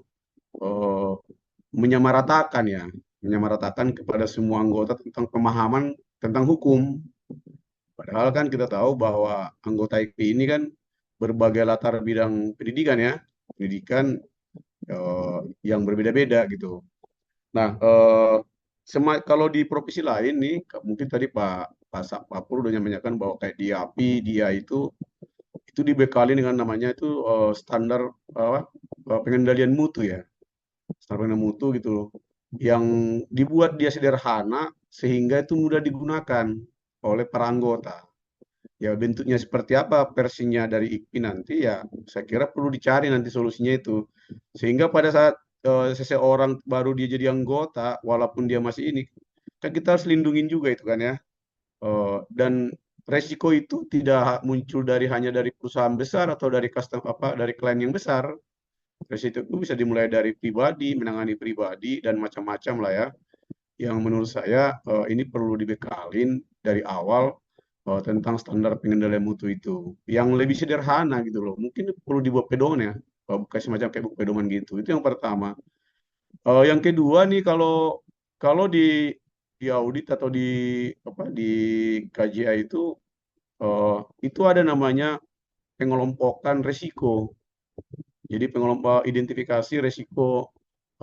[SPEAKER 8] menyamaratakan ya, menyamaratakan kepada semua anggota tentang pemahaman tentang hukum. Padahal kan kita tahu bahwa anggota IKPI ini kan berbagai latar bidang pendidikan ya, pendidikan yang berbeda-beda gitu. Nah, kalau di profesi lain nih, mungkin tadi Pak Pur udah menyampaikan bahwa kayak di API, dia itu dibekali dengan namanya itu standar pengendalian mutu ya, standar pengendalian mutu gitu loh, yang dibuat dia sederhana sehingga itu mudah digunakan oleh para anggota. Ya bentuknya seperti apa versinya dari IKPI nanti ya saya kira perlu dicari nanti solusinya itu. Sehingga pada saat seseorang baru dia jadi anggota walaupun dia masih ini kan kita harus lindungin juga itu kan ya. Dan resiko itu tidak muncul hanya dari perusahaan besar atau dari dari klien yang besar. Resiko itu bisa dimulai dari pribadi, menangani pribadi dan macam-macam lah ya. Yang menurut saya ini perlu dibekalin dari awal tentang standar pengendalian mutu itu yang lebih sederhana gitu loh. Mungkin perlu dibuat pedoman ya, bukan semacam kayak buku pedoman gitu. Itu yang pertama. Yang kedua nih kalau di audit atau di KJA itu ada namanya pengelompokan resiko. Jadi identifikasi resiko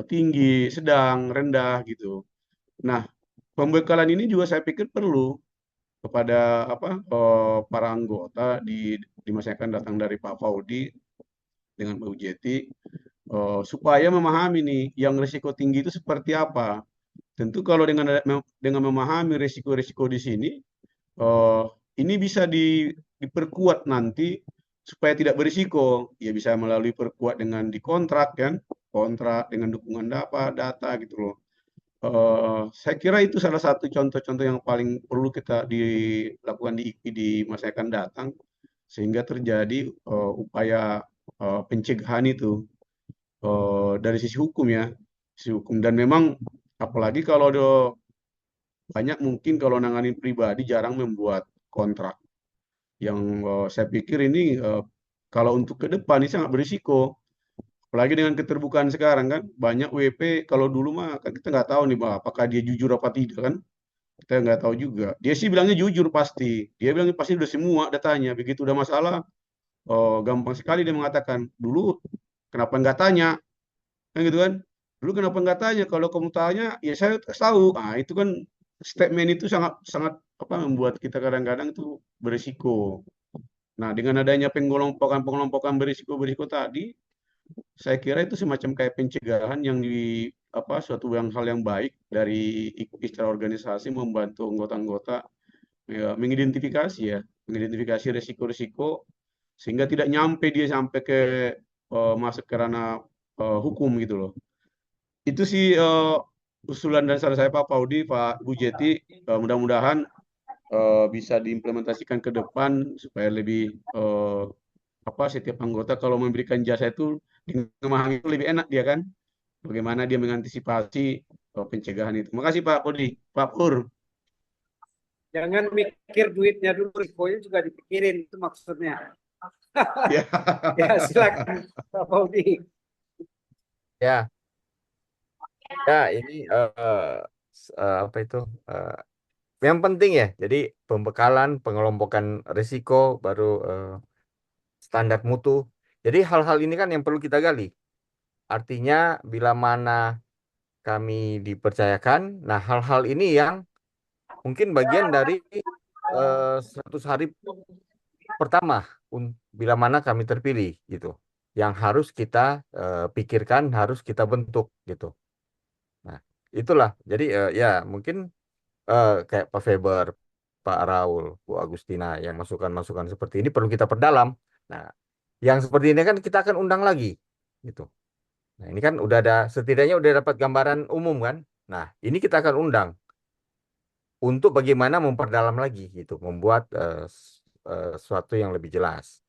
[SPEAKER 8] tinggi, sedang, rendah gitu. Nah, pembekalan ini juga saya pikir perlu kepada para anggota di masa yang akan datang dari Pak Faudi dengan Bu Jeti supaya memahami nih yang risiko tinggi itu seperti apa. Tentu kalau dengan memahami risiko-risiko di sini ini bisa diperkuat nanti supaya tidak berisiko. Ya bisa melalui perkuat dengan dikontrak kan, kontrak dengan dukungan data gitu loh. Saya kira itu salah satu contoh-contoh yang paling perlu kita dilakukan di IKPI di masa yang akan datang sehingga terjadi upaya pencegahan itu dari sisi hukum ya, sisi hukum. Dan memang apalagi kalau banyak mungkin kalau nanganin pribadi jarang membuat kontrak yang saya pikir ini kalau untuk ke depan ini sangat berisiko. Apalagi dengan keterbukaan sekarang kan banyak WP, kalau dulu mah kan kita nggak tahu nih apakah dia jujur apa tidak kan. Kita nggak tahu juga. Dia sih bilangnya jujur pasti. Dia bilang pasti udah semua datanya. Begitu udah masalah, gampang sekali dia mengatakan. Dulu kenapa nggak tanya? Kan gitu kan? Dulu kenapa nggak tanya? Kalau kamu tanya, ya saya tahu. Nah, itu kan statement itu sangat sangat apa membuat kita kadang-kadang itu berisiko. Nah, dengan adanya pengelompokan berisiko-berisiko tadi, saya kira itu semacam kayak pencegahan yang di apa suatu hal yang baik dari istilah organisasi membantu anggota-anggota ya, mengidentifikasi risiko-risiko sehingga tidak nyampe dia sampai ke masuk ke ranah hukum gitu loh. Itu sih usulan dan saran saya Pak Paudi, Pak Bu Jeti, mudah-mudahan bisa diimplementasikan ke depan supaya lebih apa setiap anggota kalau memberikan jasa itu memahami itu lebih enak dia kan, bagaimana dia mengantisipasi pencegahan itu. Makasih Pak Paudi, Pak Pur.
[SPEAKER 4] Jangan mikir duitnya dulu, risikonya juga dipikirin, itu maksudnya.
[SPEAKER 8] Ya.
[SPEAKER 4] Ya, silakan Pak Paudi.
[SPEAKER 5] Ya, ya ini apa itu? Yang penting ya. Jadi pembekalan, pengelompokan risiko, baru standar mutu. Jadi hal-hal ini kan yang perlu kita gali. Artinya bila mana kami dipercayakan, nah hal-hal ini yang mungkin bagian dari 100 hari pertama bila mana kami terpilih gitu, yang harus kita pikirkan, harus kita bentuk gitu. Nah itulah. Jadi ya mungkin kayak Pak Faber, Pak Raul, Bu Agustina, yang masukan-masukan seperti ini perlu kita perdalam. Nah yang seperti ini kan kita akan undang lagi gitu. Nah ini kan udah ada, setidaknya udah dapat gambaran umum kan. Nah ini kita akan undang untuk bagaimana memperdalam lagi gitu, membuat sesuatu yang lebih jelas.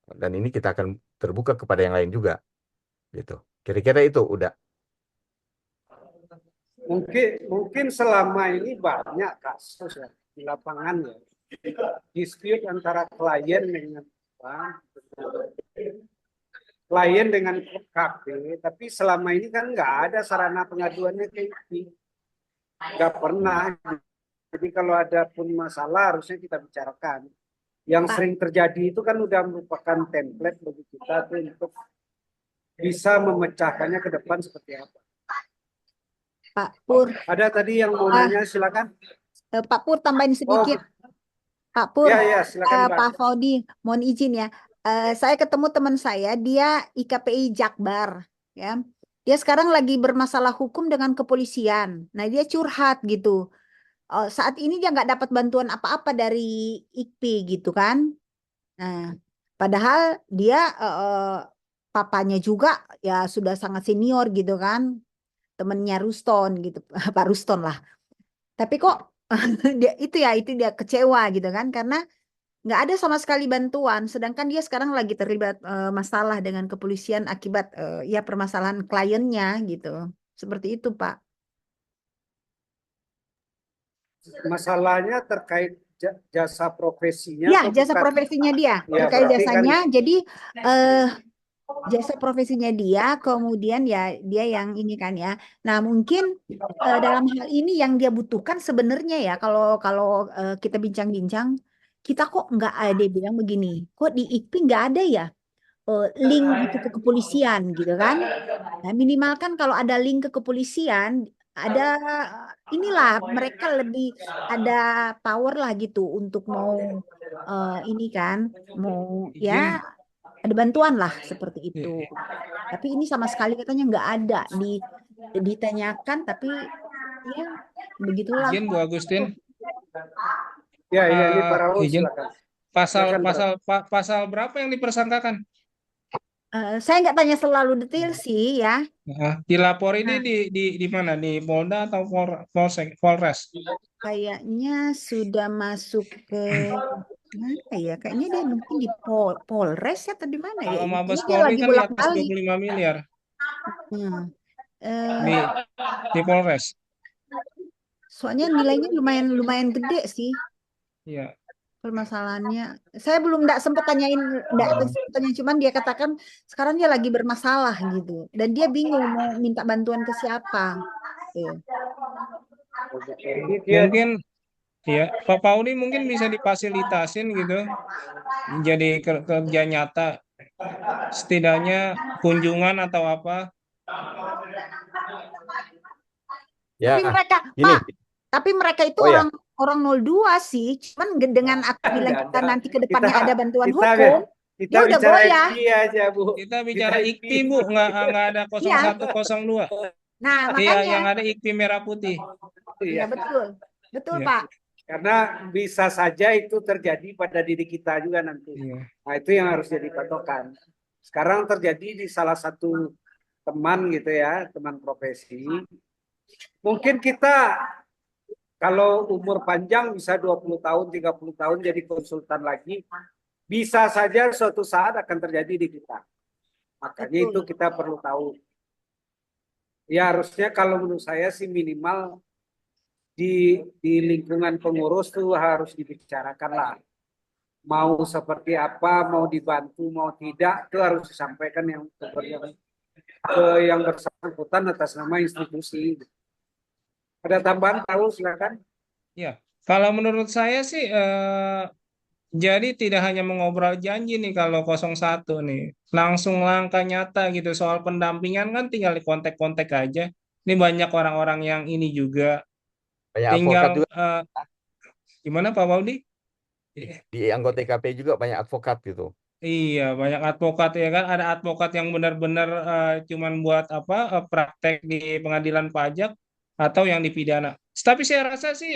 [SPEAKER 5] Dan ini kita akan terbuka kepada yang lain juga gitu. Kira-kira itu udah.
[SPEAKER 4] Mungkin selama ini banyak kasus ya di lapangan ya, dispute antara klien dengan klien dengan KP, tapi selama ini kan nggak ada sarana pengaduannya kayak ini, nggak pernah. Jadi kalau ada pun masalah harusnya kita bicarakan. Yang sering terjadi itu kan udah merupakan template bagi kita tuh untuk bisa memecahkannya ke depan seperti apa.
[SPEAKER 7] Pak Pur,
[SPEAKER 4] Ada tadi yang mau nanya, silakan.
[SPEAKER 7] Pak Pur tambahin sedikit. Pak Pur,
[SPEAKER 4] Ya, silakan Mbak.
[SPEAKER 7] Pak Faudi, mohon izin ya. Saya ketemu teman saya, dia IKPI Jakbar, ya. Dia sekarang lagi bermasalah hukum dengan kepolisian. Nah, dia curhat gitu. Saat ini dia nggak dapat bantuan apa-apa dari IKPI gitu kan. Nah, padahal dia papanya juga ya sudah sangat senior gitu kan. Temennya Ruston gitu, Pak Ruston lah. Tapi kok itu dia kecewa gitu kan, karena nggak ada sama sekali bantuan. Sedangkan dia sekarang lagi terlibat masalah dengan kepolisian akibat ya permasalahan kliennya gitu. Seperti itu Pak.
[SPEAKER 4] Masalahnya terkait jasa profesinya.
[SPEAKER 7] Ya,
[SPEAKER 4] atau
[SPEAKER 7] jasa
[SPEAKER 4] bukan?
[SPEAKER 7] profesinya dia,
[SPEAKER 4] Ya,
[SPEAKER 7] terkait
[SPEAKER 4] berarti
[SPEAKER 7] jasanya.
[SPEAKER 4] kan-
[SPEAKER 7] Jadi jasa profesinya dia, kemudian ya dia yang ini kan ya. Nah mungkin dalam hal ini yang dia butuhkan sebenarnya ya, kalau kita bincang-bincang, kita kok nggak ada, dia bilang begini, kok di IKPI nggak ada ya link gitu ke kepolisian gitu kan. Nah minimalkan kalau ada link ke kepolisian, ada inilah mereka lebih ada power lah gitu untuk mau ini kan, mau ya ada bantuan lah seperti itu. Tapi ini sama sekali katanya nggak ada, ditanyakan tapi ya begitulah.
[SPEAKER 2] Izin Bu Agustin.
[SPEAKER 4] Ya, ini Pak Raul,
[SPEAKER 2] Izin.
[SPEAKER 4] silakan.
[SPEAKER 2] Pasal berapa yang dipersangkakan?
[SPEAKER 7] Saya nggak tanya selalu detail sih ya.
[SPEAKER 2] Dilapor ini di mana? Di Polda atau Polres?
[SPEAKER 7] Kayaknya sudah masuk ke mana ya? Kayaknya dia mungkin di Polres ya atau di mana ya?
[SPEAKER 2] Kalau Mabes
[SPEAKER 7] Ini dia
[SPEAKER 2] Polri
[SPEAKER 7] lagi
[SPEAKER 2] kan di atas
[SPEAKER 7] bolak-balik.
[SPEAKER 2] 25 miliar
[SPEAKER 7] Hmm.
[SPEAKER 2] di Polres.
[SPEAKER 7] Soalnya nilainya lumayan gede sih.
[SPEAKER 2] Iya.
[SPEAKER 7] Permasalahannya, saya belum sempat tanyain, cuman dia katakan sekarang dia lagi bermasalah gitu, dan dia bingung mau minta bantuan ke siapa.
[SPEAKER 4] Jadi dia
[SPEAKER 2] Mungkin ya Pak Pauli mungkin bisa difasilitasin gitu, jadi kerja nyata, setidaknya kunjungan atau apa.
[SPEAKER 5] Ya,
[SPEAKER 7] Tapi mereka,
[SPEAKER 5] gini.
[SPEAKER 7] Pak, tapi mereka itu
[SPEAKER 5] Oh ya,
[SPEAKER 7] orang 02 sih. Cuman dengan aku bilang kita
[SPEAKER 4] ada.
[SPEAKER 7] nanti ke depannya
[SPEAKER 4] Kita
[SPEAKER 7] ada bantuan
[SPEAKER 4] kita
[SPEAKER 7] hukum,
[SPEAKER 4] kita
[SPEAKER 7] dia udah
[SPEAKER 4] bicara
[SPEAKER 7] goyah.
[SPEAKER 4] IPI aja, Bu.
[SPEAKER 2] Kita bicara
[SPEAKER 4] Kita
[SPEAKER 2] IKPI Bu, nggak ada
[SPEAKER 7] Iya.
[SPEAKER 2] 01 02.
[SPEAKER 7] Nah,
[SPEAKER 2] Iya,
[SPEAKER 7] makanya.
[SPEAKER 2] yang ada IKPI merah putih.
[SPEAKER 7] Iya, betul. Betul,
[SPEAKER 2] Iya.
[SPEAKER 7] Pak.
[SPEAKER 4] Karena bisa saja itu terjadi pada diri kita juga nanti.
[SPEAKER 2] Iya.
[SPEAKER 4] Nah, itu yang harus jadi patokan. Sekarang terjadi di salah satu teman gitu ya, teman profesi. Mungkin kita kalau umur panjang bisa 20 tahun, 30 tahun jadi konsultan lagi. Bisa saja suatu saat akan terjadi di kita. Makanya
[SPEAKER 7] Betul.
[SPEAKER 4] itu kita perlu tahu. Ya harusnya kalau menurut saya sih minimal di lingkungan pengurus tuh harus dibicarakan lah. Mau seperti apa, mau dibantu, mau tidak, itu harus disampaikan ke yang bersangkutan atas nama institusi. Ada tambahan tahu silakan.
[SPEAKER 2] Ya, kalau menurut saya sih jadi tidak hanya mengobrol janji nih kalau 01 nih, langsung langkah nyata gitu soal pendampingan kan tinggal di kontak-kontak aja. Ini banyak orang-orang yang ini juga
[SPEAKER 5] banyak advokat
[SPEAKER 2] tinggal
[SPEAKER 5] juga
[SPEAKER 2] gimana Pak Pauli?
[SPEAKER 5] di anggota TKP juga banyak advokat gitu.
[SPEAKER 2] Iya, banyak advokat ya kan. Ada advokat yang benar-benar cuman buat apa praktek di pengadilan pajak atau yang di pidana. Tapi saya rasa sih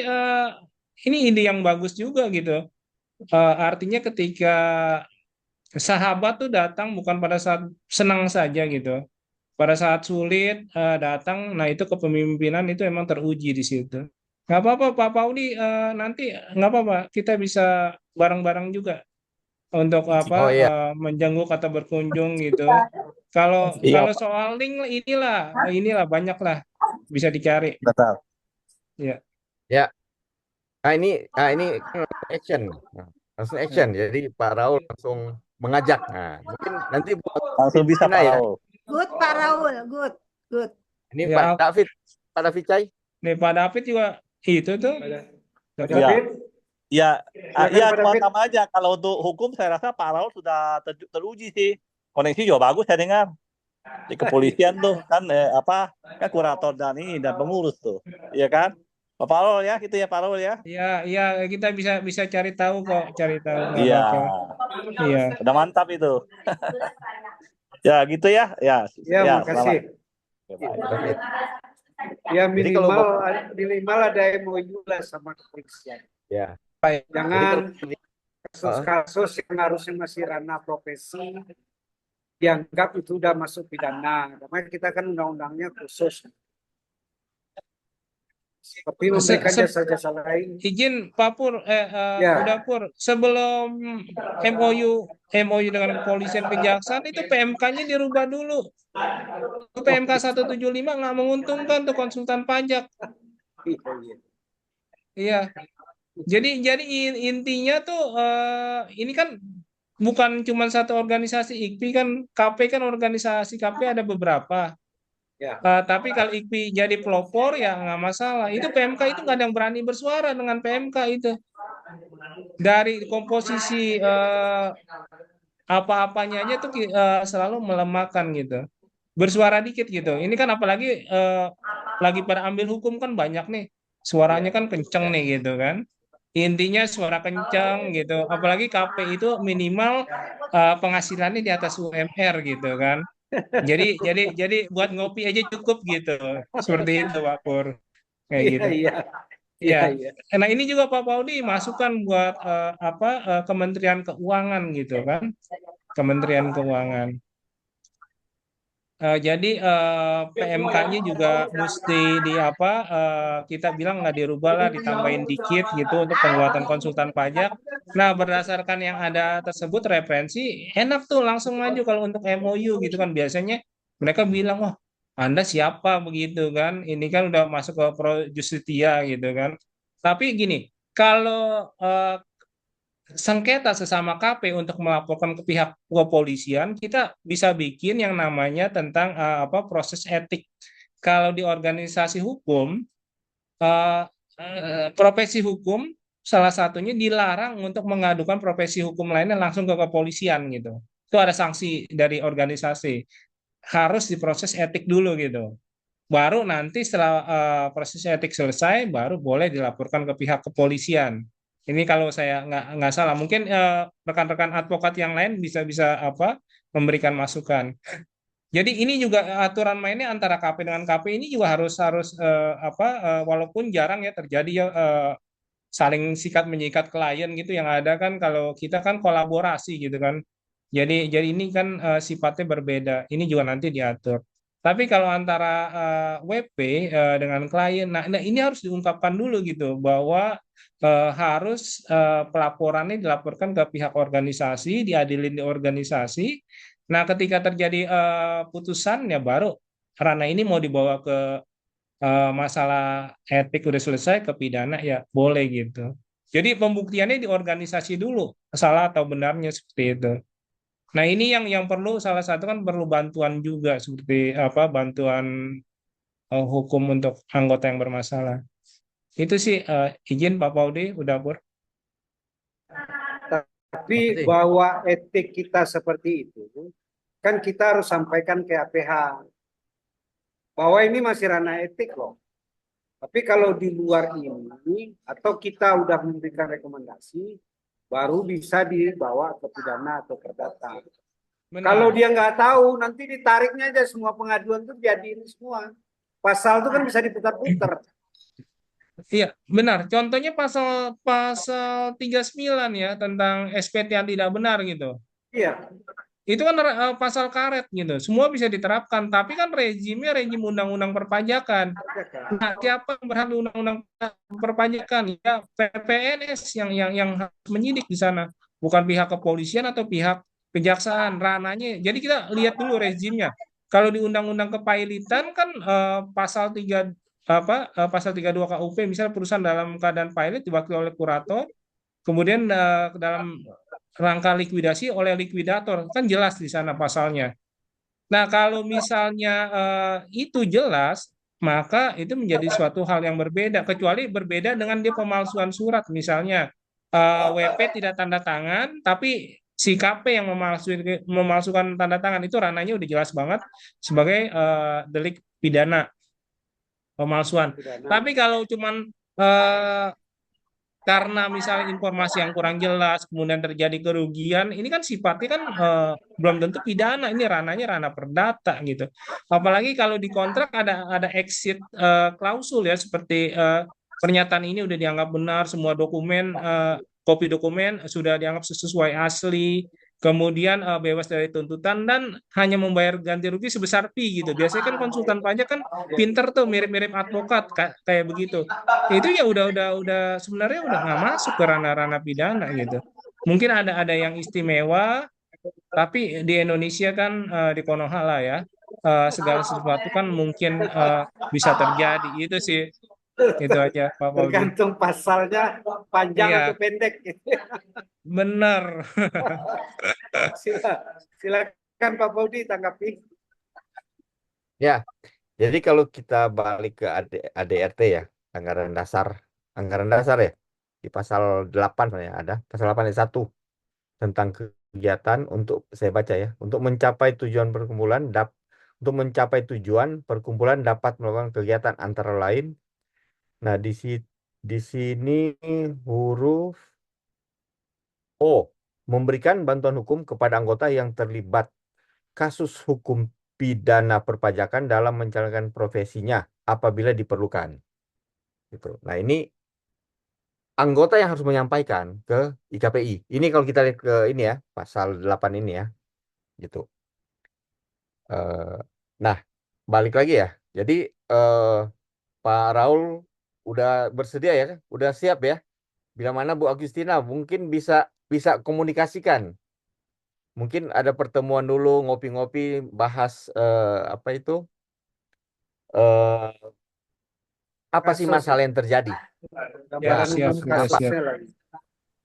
[SPEAKER 2] ini ide yang bagus juga gitu. Artinya ketika sahabat tuh datang bukan pada saat senang saja gitu. Pada saat sulit datang, nah itu kepemimpinan itu emang teruji di situ. Nggak apa-apa Pak Pauli, nanti nggak apa-apa kita bisa bareng-bareng juga untuk apa
[SPEAKER 5] Oh iya,
[SPEAKER 2] menjenguk atau berkunjung gitu. Kalau
[SPEAKER 9] Iya,
[SPEAKER 2] kalau
[SPEAKER 9] Pak.
[SPEAKER 2] soal link inilah banyak lah bisa dicari.
[SPEAKER 9] Betul.
[SPEAKER 2] Ya.
[SPEAKER 5] ya. Nah ini kan action. Nah, langsung action. Jadi Pak Raul langsung mengajak. Nah, mungkin nanti buat
[SPEAKER 9] Langsung bisa
[SPEAKER 5] Filipina
[SPEAKER 9] Pak
[SPEAKER 5] ya.
[SPEAKER 9] Raul.
[SPEAKER 7] Good, Pak Raul. Good. Good.
[SPEAKER 5] Ini
[SPEAKER 2] Ya,
[SPEAKER 5] Pak David Cai.
[SPEAKER 2] nih Pak David juga itu tuh.
[SPEAKER 4] Pak
[SPEAKER 9] Iya.
[SPEAKER 4] David,
[SPEAKER 9] Ya,
[SPEAKER 4] Silakan,
[SPEAKER 9] ya
[SPEAKER 4] Pak David.
[SPEAKER 9] sama aja. Kalau untuk hukum saya rasa Pak Raul sudah teruji sih. Koneksi juga bagus saya dengar. Di kepolisian tuh kan kan kurator dan pengurus tuh. Iya kan? Pak Raul ya, gitu ya Pak Raul ya.
[SPEAKER 2] Iya, kita bisa cari tahu kok, cari tahu nggak
[SPEAKER 9] Iya.
[SPEAKER 2] apa-apa. Iya.
[SPEAKER 9] Udah mantap itu. Ya, gitu ya. Ya,
[SPEAKER 4] ya
[SPEAKER 9] ya,
[SPEAKER 4] makasih.
[SPEAKER 9] selamat. Ya, Pak.
[SPEAKER 5] David.
[SPEAKER 4] Ya
[SPEAKER 5] Jadi kalau
[SPEAKER 4] minimal ada MOU lah sama kepolisian.
[SPEAKER 5] Ya.
[SPEAKER 4] Jangan
[SPEAKER 5] Jadi
[SPEAKER 4] kasus-kasus yang harusnya masih ranah profesi dianggap itu udah masuk pidana. Karena kita kan undang-undangnya khusus. Seperti memberikan jasa-jasa lain.
[SPEAKER 2] Izin Pak Pur,
[SPEAKER 4] Ya.
[SPEAKER 2] udah Pur, sebelum MOU dengan kepolisian kejaksaan itu PMK-nya dirubah dulu. Itu PMK 175 nggak menguntungkan tuh konsultan pajak.
[SPEAKER 4] Iya.
[SPEAKER 2] Iya. Jadi intinya tuh ini kan bukan cuma satu organisasi IKPI kan, KP kan organisasi KP ada beberapa.
[SPEAKER 4] Ya.
[SPEAKER 2] Tapi kalau IKPI jadi pelopor ya nggak masalah. Itu PMK itu nggak ada yang berani bersuara dengan PMK itu. Dari komposisi apa-apanya aja tuh selalu melemahkan gitu. Bersuara dikit gitu. Ini kan apalagi lagi pada ambil hukum kan banyak nih. Suaranya kan kenceng nih gitu kan. Intinya suara kencang gitu. Apalagi KP itu minimal penghasilannya di atas UMR gitu kan. Jadi buat ngopi aja cukup gitu. Seperti itu Pak Pur. Kayak gitu.
[SPEAKER 4] Iya.
[SPEAKER 2] Ya. Nah ini juga Pak Paudi masukan buat Kementerian Keuangan gitu kan. Kementerian Keuangan. Jadi PMK-nya juga mesti kita bilang nggak dirubah lah, ditambahin dikit gitu untuk penguatan konsultan pajak. Nah berdasarkan yang ada tersebut referensi enak tuh langsung maju kalau untuk MOU gitu kan biasanya mereka bilang wah Anda siapa begitu kan? Ini kan udah masuk ke pro justitia gitu kan. Tapi gini kalau sengketa sesama KP untuk melaporkan ke pihak kepolisian, kita bisa bikin yang namanya tentang proses etik. Kalau di organisasi hukum, eh, profesi hukum salah satunya dilarang untuk mengadukan profesi hukum lainnya langsung ke kepolisian gitu. Itu ada sanksi dari organisasi. Harus diproses etik dulu gitu. Baru nanti setelah proses etik selesai, baru boleh dilaporkan ke pihak kepolisian. Ini kalau saya nggak salah, mungkin rekan-rekan advokat yang lain bisa bisa apa memberikan masukan. Jadi ini juga aturan mainnya antara KP dengan KP ini juga harus harus walaupun jarang ya terjadi ya saling sikat menyikat klien gitu yang ada kan kalau kita kan kolaborasi gitu kan. Jadi ini kan sifatnya berbeda. Ini juga nanti diatur. Tapi kalau antara WP dengan klien, nah ini harus diungkapkan dulu gitu bahwa harus pelaporannya dilaporkan ke pihak organisasi, diadilin di organisasi. Nah, ketika terjadi putusan ya baru ranah ini mau dibawa ke masalah etik udah selesai ke pidana ya boleh gitu. Jadi pembuktiannya di organisasi dulu salah atau benarnya seperti itu. Nah, ini yang perlu salah satu kan perlu bantuan juga seperti apa bantuan hukum untuk anggota yang bermasalah. Itu sih izin Pak Paudi udah Pur.
[SPEAKER 4] Tapi
[SPEAKER 5] Makasih.
[SPEAKER 4] bahwa etik kita seperti itu, kan kita harus sampaikan ke APH bahwa ini masih ranah etik loh. Tapi kalau di luar ini atau kita udah memberikan rekomendasi, baru bisa dibawa ke pidana atau perdata.
[SPEAKER 2] Benar.
[SPEAKER 4] Kalau dia nggak tahu, nanti ditariknya aja semua pengaduan tuh jadi ini semua. Pasal itu kan bisa diputar-putar.
[SPEAKER 2] Iya, benar. Contohnya pasal pasal 39 ya tentang SPT yang tidak benar gitu.
[SPEAKER 4] Iya,
[SPEAKER 2] Itu kan pasal karet gitu. Semua bisa diterapkan, tapi kan rezimnya rezim undang-undang perpajakan. Nah, siapa yang berhak di undang-undang perpajakan? Ya PPNS yang harus menyidik di sana, bukan pihak kepolisian atau pihak kejaksaan ranahnya. Jadi kita lihat dulu rezimnya. Kalau di undang-undang kepailitan kan pasal 3 pasal 32 KUP misalnya perusahaan dalam keadaan pailit diwakili oleh kurator, kemudian dalam rangka likuidasi oleh likuidator kan jelas di sana pasalnya. Nah, kalau misalnya itu jelas, maka itu menjadi suatu hal yang berbeda, kecuali berbeda dengan dia pemalsuan surat. Misalnya, WP tidak tanda tangan, tapi si KP yang memalsukan tanda tangan, itu ranahnya udah jelas banget sebagai delik pidana pemalsuan.
[SPEAKER 4] pidana.
[SPEAKER 2] Tapi kalau cuman eh, karena misalnya informasi yang kurang jelas, kemudian terjadi kerugian, ini kan sifatnya kan belum tentu pidana, ini ranahnya ranah perdata gitu. Apalagi kalau di kontrak ada exit klausul ya, seperti pernyataan ini udah dianggap benar, semua dokumen, kopi dokumen sudah dianggap sesuai asli, kemudian bebas dari tuntutan dan hanya membayar ganti rugi sebesar fee gitu. Biasanya kan konsultan pajak kan pinter tuh mirip-mirip advokat kayak begitu. Itu ya udah sebenarnya udah nggak masuk ke ranah-ranah pidana gitu. Mungkin ada yang istimewa, tapi di Indonesia kan di Konoha lah ya segala sesuatu kan mungkin bisa terjadi. Itu sih itu aja Pak Paudi.
[SPEAKER 4] Tergantung pasalnya panjang
[SPEAKER 2] Iya.
[SPEAKER 4] atau pendek.
[SPEAKER 2] Bener.
[SPEAKER 4] Silakan Pak Paudi tanggapi.
[SPEAKER 5] Ya, jadi kalau kita balik ke ADRT ya, anggaran dasar ya, di pasal 8 ya ada, pasal 8 ayat 1 tentang kegiatan untuk saya baca ya, untuk mencapai tujuan perkumpulan dapat melakukan kegiatan antara lain. Nah, di sini huruf O, memberikan bantuan hukum kepada anggota yang terlibat kasus hukum pidana perpajakan dalam menjalankan profesinya apabila diperlukan. Gitu. Nah, ini anggota yang harus menyampaikan ke IKPI. Ini kalau kita lihat ke ini ya, pasal 8 ini ya. Gitu. Nah, balik lagi ya. Jadi Pak Raul udah bersedia ya, udah siap ya. Bila mana Bu Agustina mungkin bisa komunikasikan. Mungkin ada pertemuan dulu, ngopi-ngopi, bahas apa itu? Apa sih
[SPEAKER 4] Kasus.
[SPEAKER 5] masalah yang terjadi?
[SPEAKER 2] Ya,
[SPEAKER 4] Gambaran
[SPEAKER 2] siap,
[SPEAKER 4] umum
[SPEAKER 2] kita siap.
[SPEAKER 4] kasusnya lagi.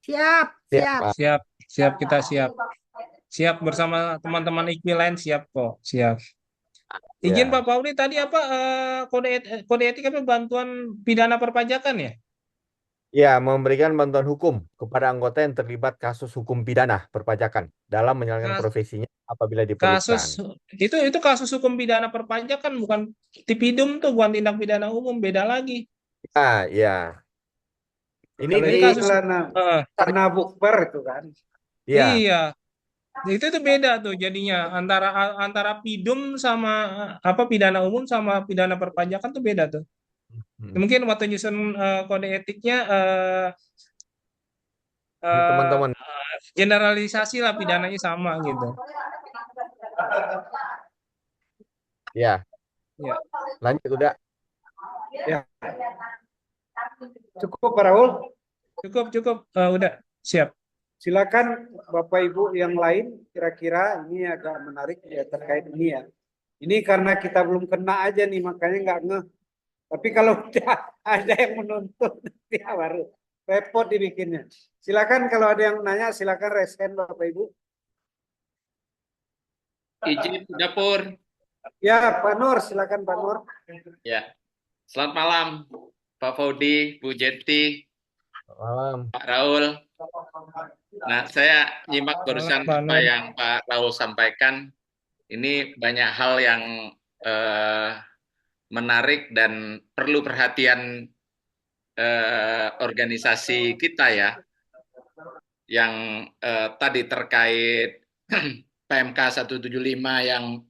[SPEAKER 7] Siap, siap.
[SPEAKER 5] Pak.
[SPEAKER 2] Siap kita siap. Siap bersama teman-teman IKMI lain siap kok, siap. Izin
[SPEAKER 5] Ya.
[SPEAKER 2] Pak Pauli tadi apa kode etik apa bantuan pidana perpajakan ya?
[SPEAKER 5] Ya, memberikan bantuan hukum kepada anggota yang terlibat kasus hukum pidana perpajakan dalam menjalankan
[SPEAKER 2] Kas-
[SPEAKER 5] profesinya apabila
[SPEAKER 2] Kasus
[SPEAKER 5] diperlukan.
[SPEAKER 2] itu kasus hukum pidana perpajakan bukan tipidum tuh bukan tindak pidana umum beda lagi.
[SPEAKER 5] Ah, ya. Ini
[SPEAKER 4] Kalau
[SPEAKER 2] Ini
[SPEAKER 4] itu
[SPEAKER 2] kasus
[SPEAKER 4] karena karena bukber itu kan.
[SPEAKER 5] ya.
[SPEAKER 2] iya itu beda tuh jadinya antara antara pidum sama apa pidana umum sama pidana perpajakan tuh beda tuh.
[SPEAKER 5] Hmm.
[SPEAKER 2] Mungkin waktu nyusun kode etiknya
[SPEAKER 5] Ini teman-teman.
[SPEAKER 2] generalisasi lah pidananya sama gitu.
[SPEAKER 5] Ya,
[SPEAKER 2] Ya,
[SPEAKER 5] lanjut udah.
[SPEAKER 4] Ya, cukup Pak Raul.
[SPEAKER 2] cukup udah siap.
[SPEAKER 4] Silakan Bapak Ibu yang lain, kira-kira ini agak menarik ya terkait ini ya. Ini karena kita belum kena aja nih, makanya nggak ngeh. Tapi kalau udah ada yang menuntut, nanti ya baru repot dibikinnya. Silakan kalau ada yang nanya, silakan raise hand Bapak Ibu.
[SPEAKER 10] Izin dapur.
[SPEAKER 4] Ya, Pak Nur, silakan Pak Nur.
[SPEAKER 10] Ya. Selamat malam, Pak Faudi, Bu Jeti,
[SPEAKER 5] Malam.
[SPEAKER 10] Pak Raul. Nah, saya nyimak barusan
[SPEAKER 2] Pak
[SPEAKER 10] apa
[SPEAKER 2] Nur.
[SPEAKER 10] yang Pak Raul sampaikan. Ini banyak hal yang menarik dan perlu perhatian organisasi kita ya. Yang tadi terkait PMK 175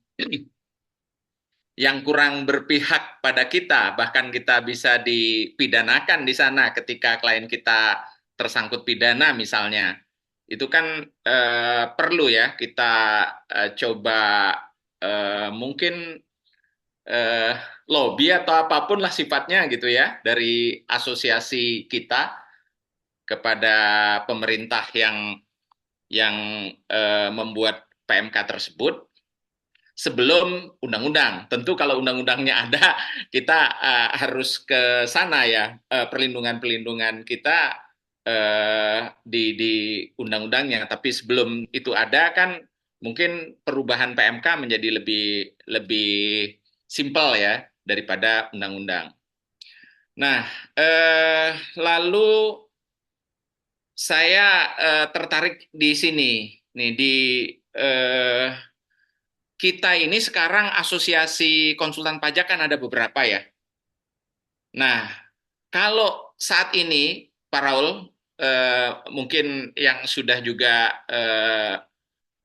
[SPEAKER 10] yang kurang berpihak pada kita, bahkan kita bisa dipidanakan di sana ketika klien kita tersangkut pidana misalnya. Itu kan perlu ya kita coba mungkin lobby atau apapun lah sifatnya gitu ya dari asosiasi kita kepada pemerintah yang membuat PMK tersebut sebelum undang-undang. Tentu kalau undang-undangnya ada, kita harus ke sana ya, perlindungan-perlindungan kita di undang-undangnya. Tapi sebelum itu ada kan mungkin perubahan PMK menjadi lebih simpel ya daripada undang-undang. Nah, lalu saya tertarik di sini nih di kita ini sekarang asosiasi konsultan pajak kan ada beberapa ya. Nah, kalau saat ini Pak Raul mungkin yang sudah juga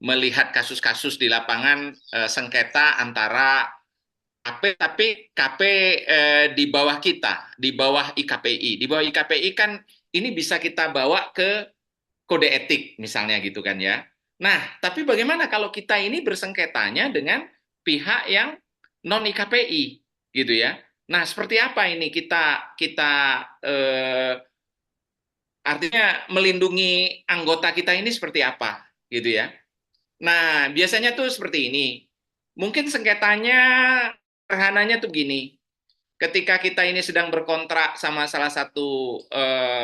[SPEAKER 10] melihat kasus-kasus di lapangan sengketa antara KP tapi KP di bawah kita, di bawah IKPI. Di bawah IKPI kan ini bisa kita bawa ke kode etik misalnya gitu kan ya. Nah, tapi bagaimana kalau kita ini bersengketanya dengan pihak yang non IKPI gitu ya. Nah, seperti apa ini kita artinya melindungi anggota kita ini seperti apa gitu ya. Nah, biasanya tuh seperti ini. Mungkin sengketanya sederhananya tuh gini. Ketika kita ini sedang berkontrak sama salah satu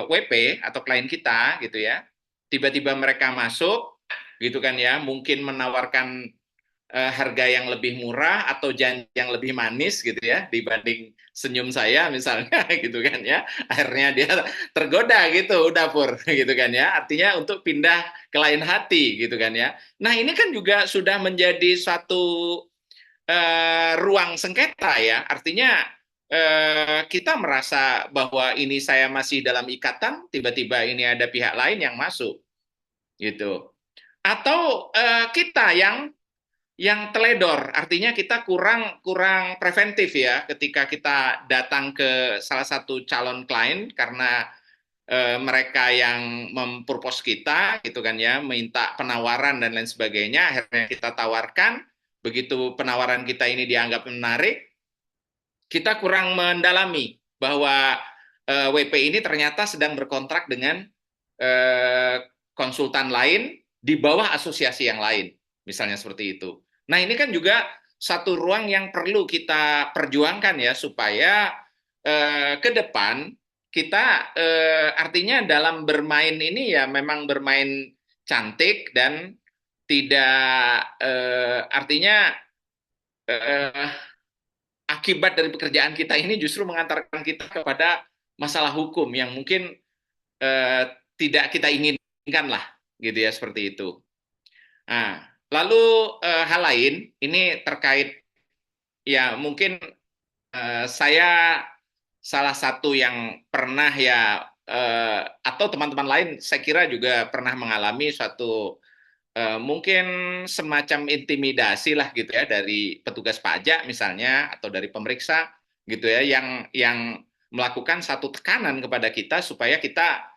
[SPEAKER 10] WP atau klien kita gitu ya, tiba-tiba mereka masuk gitu kan ya, mungkin menawarkan harga yang lebih murah atau janji yang lebih manis gitu ya dibanding senyum saya misalnya gitu kan ya, akhirnya dia tergoda gitu udah Pur gitu kan ya, artinya untuk pindah ke lain hati gitu kan ya. Nah ini kan juga sudah menjadi suatu ruang sengketa ya, artinya kita merasa bahwa ini saya masih dalam ikatan, tiba-tiba ini ada pihak lain yang masuk gitu. Atau kita yang teledor, artinya kita kurang preventif ya ketika kita datang ke salah satu calon klien karena mereka yang mempropos kita gitu kan ya, minta penawaran dan lain sebagainya, akhirnya kita tawarkan, begitu penawaran kita ini dianggap menarik, kita kurang mendalami bahwa WP ini ternyata sedang berkontrak dengan konsultan lain di bawah asosiasi yang lain, misalnya seperti itu. Nah ini kan juga satu ruang yang perlu kita perjuangkan ya, supaya ke depan kita artinya dalam bermain ini ya memang bermain cantik dan tidak artinya eh, akibat dari pekerjaan kita ini justru mengantarkan kita kepada masalah hukum yang mungkin eh, tidak kita inginkan lah, gitu ya, seperti itu. Nah, lalu hal lain ini terkait ya mungkin saya salah satu yang pernah ya atau teman-teman lain saya kira juga pernah mengalami suatu mungkin semacam intimidasi lah gitu ya dari petugas pajak misalnya atau dari pemeriksa gitu ya yang melakukan satu tekanan kepada kita supaya kita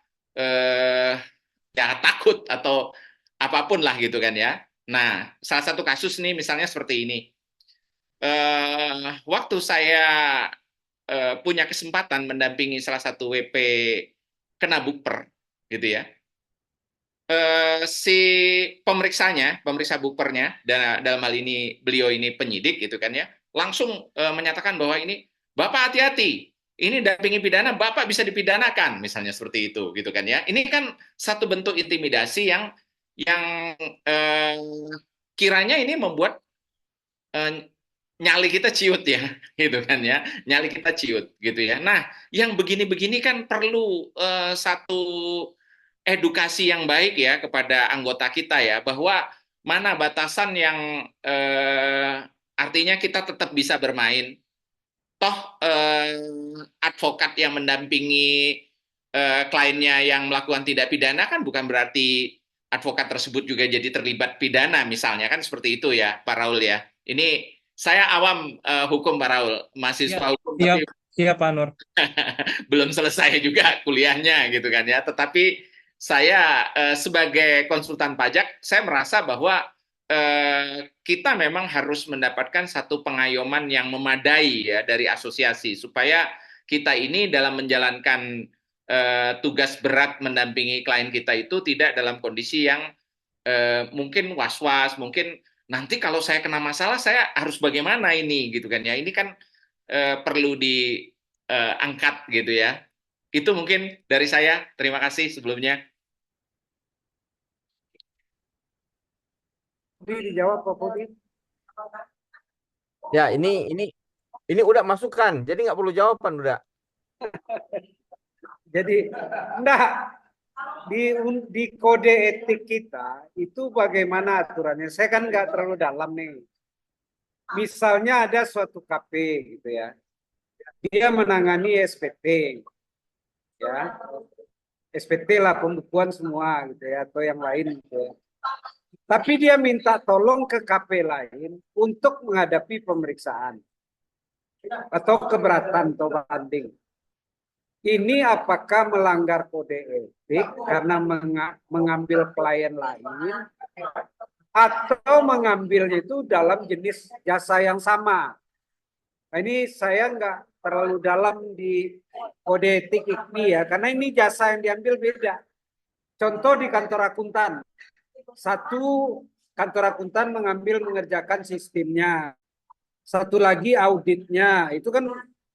[SPEAKER 10] ya takut atau apapun lah gitu kan ya. Nah, salah satu kasus nih misalnya seperti ini. Waktu saya punya kesempatan mendampingi salah satu WP kena bukper gitu ya. Si pemeriksa bukpernya, dan dalam hal ini beliau ini penyidik gitu kan ya, langsung menyatakan bahwa ini Bapak hati-hati, ini dampingi pidana, Bapak bisa dipidanakan, misalnya seperti itu gitu kan ya. Ini kan satu bentuk intimidasi yang kiranya ini membuat eh, nyali kita ciut ya, gitu kan ya, nyali kita ciut gitu ya. Nah, yang begini-begini kan perlu satu edukasi yang baik ya kepada anggota kita ya, bahwa mana batasan yang artinya kita tetap bisa bermain. Toh advokat yang mendampingi kliennya yang melakukan tindak pidana kan bukan berarti advokat tersebut juga jadi terlibat pidana misalnya kan seperti itu ya, Pak Raul ya. Ini saya awam hukum Pak Raul, mahasiswa hukum
[SPEAKER 2] Iya,
[SPEAKER 10] tapi
[SPEAKER 2] iya Pak Nur.
[SPEAKER 10] belum selesai juga kuliahnya gitu kan ya. Tetapi saya sebagai konsultan pajak, saya merasa bahwa kita memang harus mendapatkan satu pengayoman yang memadai ya dari asosiasi supaya kita ini dalam menjalankan tugas berat mendampingi klien kita itu tidak dalam kondisi yang mungkin was-was, mungkin nanti kalau saya kena masalah saya harus bagaimana ini gitu kan ya. Ini kan perlu diangkat gitu ya. Itu mungkin dari saya. Terima kasih sebelumnya.
[SPEAKER 4] Dijawab Pak Budi.
[SPEAKER 5] Ya, ini udah masukan, jadi nggak perlu jawaban udah.
[SPEAKER 4] Jadi enggak di kode etik kita itu bagaimana aturannya? Saya kan nggak terlalu dalam nih. Misalnya ada suatu KP gitu ya, dia menangani SPT, ya, SPT lah pembukuan semua gitu ya, atau yang lain gitu ya. Tapi dia minta tolong ke KP lain untuk menghadapi pemeriksaan atau keberatan atau banding. Ini apakah melanggar kode etik karena mengambil klien lain atau mengambilnya itu dalam jenis jasa yang sama? Nah, ini saya nggak terlalu dalam di kode etik ini ya, karena ini jasa yang diambil beda. Contoh di kantor akuntan. Satu, kantor akuntan mengerjakan sistemnya. Satu lagi auditnya. Itu kan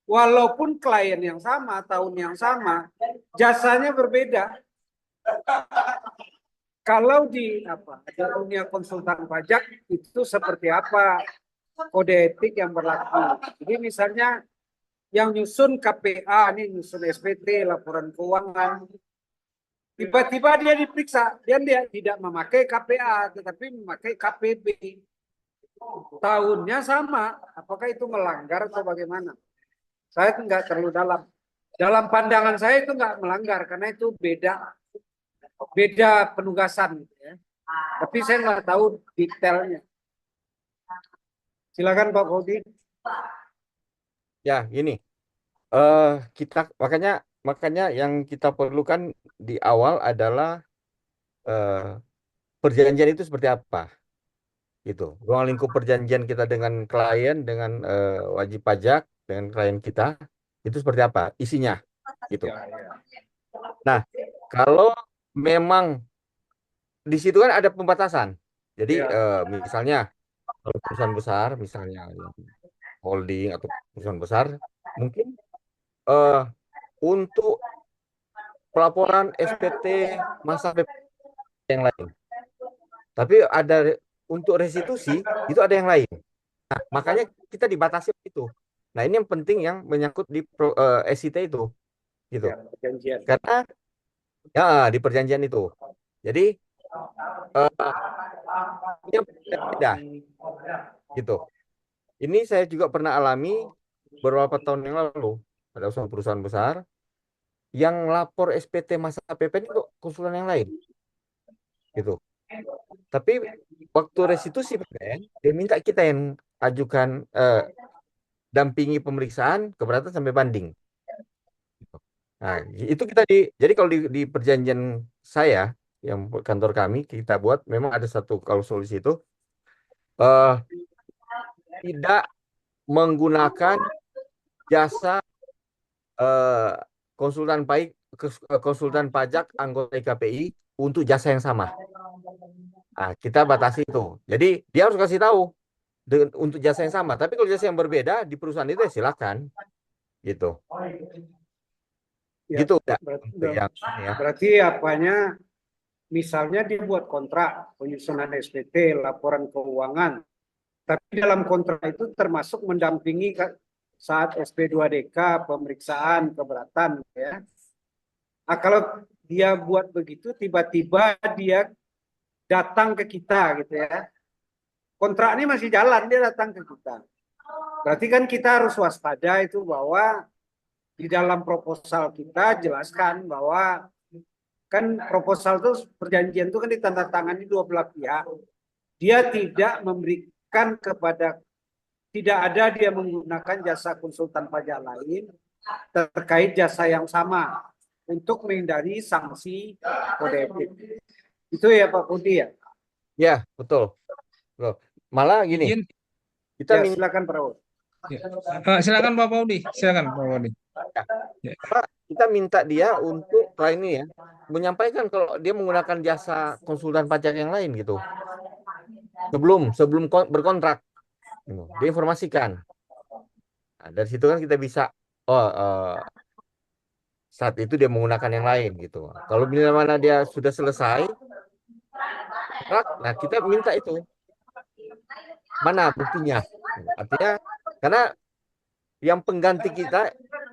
[SPEAKER 4] walaupun klien yang sama, tahun yang sama, jasanya berbeda. Kalau di dunia konsultan pajak itu seperti apa kode etik yang berlaku. Jadi misalnya yang nyusun KPA, nih nyusun SPT, laporan keuangan, tiba-tiba dia diperiksa, dia tidak memakai KPA, tetapi memakai KPB. Tahunnya sama, apakah itu melanggar atau bagaimana? Saya nggak terlalu dalam. Dalam pandangan saya itu nggak melanggar, karena itu beda penugasan. Gitu ya. Tapi saya nggak tahu detailnya. Silakan Pak Budi.
[SPEAKER 5] Ya, gini. Kita makanya yang kita perlukan di awal adalah perjanjian itu seperti apa, gitu. Ruang lingkup perjanjian kita dengan klien, dengan wajib pajak, dengan klien kita itu seperti apa isinya, gitu. Nah, kalau memang di situ kan ada pembatasan. Jadi misalnya kalau perusahaan besar, misalnya holding atau perusahaan besar, mungkin untuk pelaporan SPT masa yang lain. Tapi ada untuk restitusi itu ada yang lain. Nah, makanya kita dibatasi itu. Nah, ini yang penting yang menyangkut di SIT itu, gitu.
[SPEAKER 4] Ya, perjanjian.
[SPEAKER 5] Karena ya di perjanjian itu. Jadi ini beda, gitu. Ini saya juga pernah alami beberapa tahun yang lalu. Ada sebuah perusahaan besar yang lapor SPT masa PPN itu konsulan yang lain, gitu. Tapi waktu restitusi PPN, dia minta kita yang ajukan dampingi pemeriksaan keberatan sampai banding. Nah, itu kita jadi kalau di perjanjian saya yang kantor kami kita buat memang ada satu klausul di situ eh tidak menggunakan jasa konsultan konsultan pajak anggota IKPI untuk jasa yang sama. Nah, kita batasi itu. Jadi dia harus kasih tahu untuk jasa yang sama. Tapi kalau jasa yang berbeda di perusahaan itu ya silakan, gitu.
[SPEAKER 4] Ya,
[SPEAKER 5] Gitu ya.
[SPEAKER 4] berarti apanya, misalnya dibuat kontrak penyusunan SPT, laporan keuangan, tapi dalam kontrak itu termasuk mendampingi saat SP2DK, pemeriksaan keberatan, ya. Nah, kalau dia buat begitu, tiba-tiba dia datang ke kita, gitu ya. Kontrak ini masih jalan, dia datang ke kita. Berarti kan kita harus waspada itu bahwa di dalam proposal kita jelaskan bahwa kan proposal itu perjanjian itu kan ditandatangani dua belah pihak. Dia tidak memberikan tidak ada dia menggunakan jasa konsultan pajak lain terkait jasa yang sama untuk menghindari sanksi kode etik. Itu ya Pak Budi ya?
[SPEAKER 5] Ya, betul. Loh, malah gini,
[SPEAKER 2] Izin.
[SPEAKER 5] kita
[SPEAKER 4] Ya, silakan Pak Raul.
[SPEAKER 2] Silakan Pak Paudi, silakan Pak Paudi.
[SPEAKER 5] Kita minta dia untuk ini ya menyampaikan kalau dia menggunakan jasa konsultan pajak yang lain gitu sebelum berkontrak, gitu. Dia informasikan. Nah, dari situ kan kita bisa saat itu dia menggunakan yang lain gitu. Kalau bila mana dia sudah selesai, nah kita minta itu mana buktinya. Artinya karena yang pengganti kita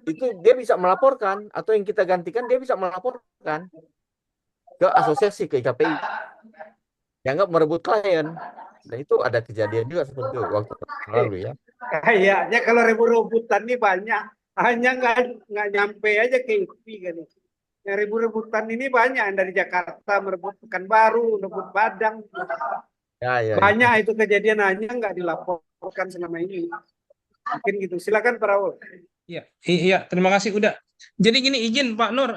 [SPEAKER 5] itu dia bisa melaporkan atau yang kita gantikan dia bisa melaporkan ke asosiasi, ke IKPI, dianggap merebut klien. Dan itu ada kejadian juga seperti itu waktu lalu ya.
[SPEAKER 4] Kayaknya kalau rebut-rebutan ini banyak, hanya nggak nyampe aja ke IKPI kan. Yang rebut-rebutan ini banyak yang dari Jakarta merebut Pekanbaru, merebut Padang.
[SPEAKER 5] Ya.
[SPEAKER 4] Banyak itu kejadian hanya nggak dilaporkan selama ini. Mungkin gitu. Silakan Pak Raul.
[SPEAKER 2] Iya, terima kasih udah. Jadi gini, izin Pak Nur,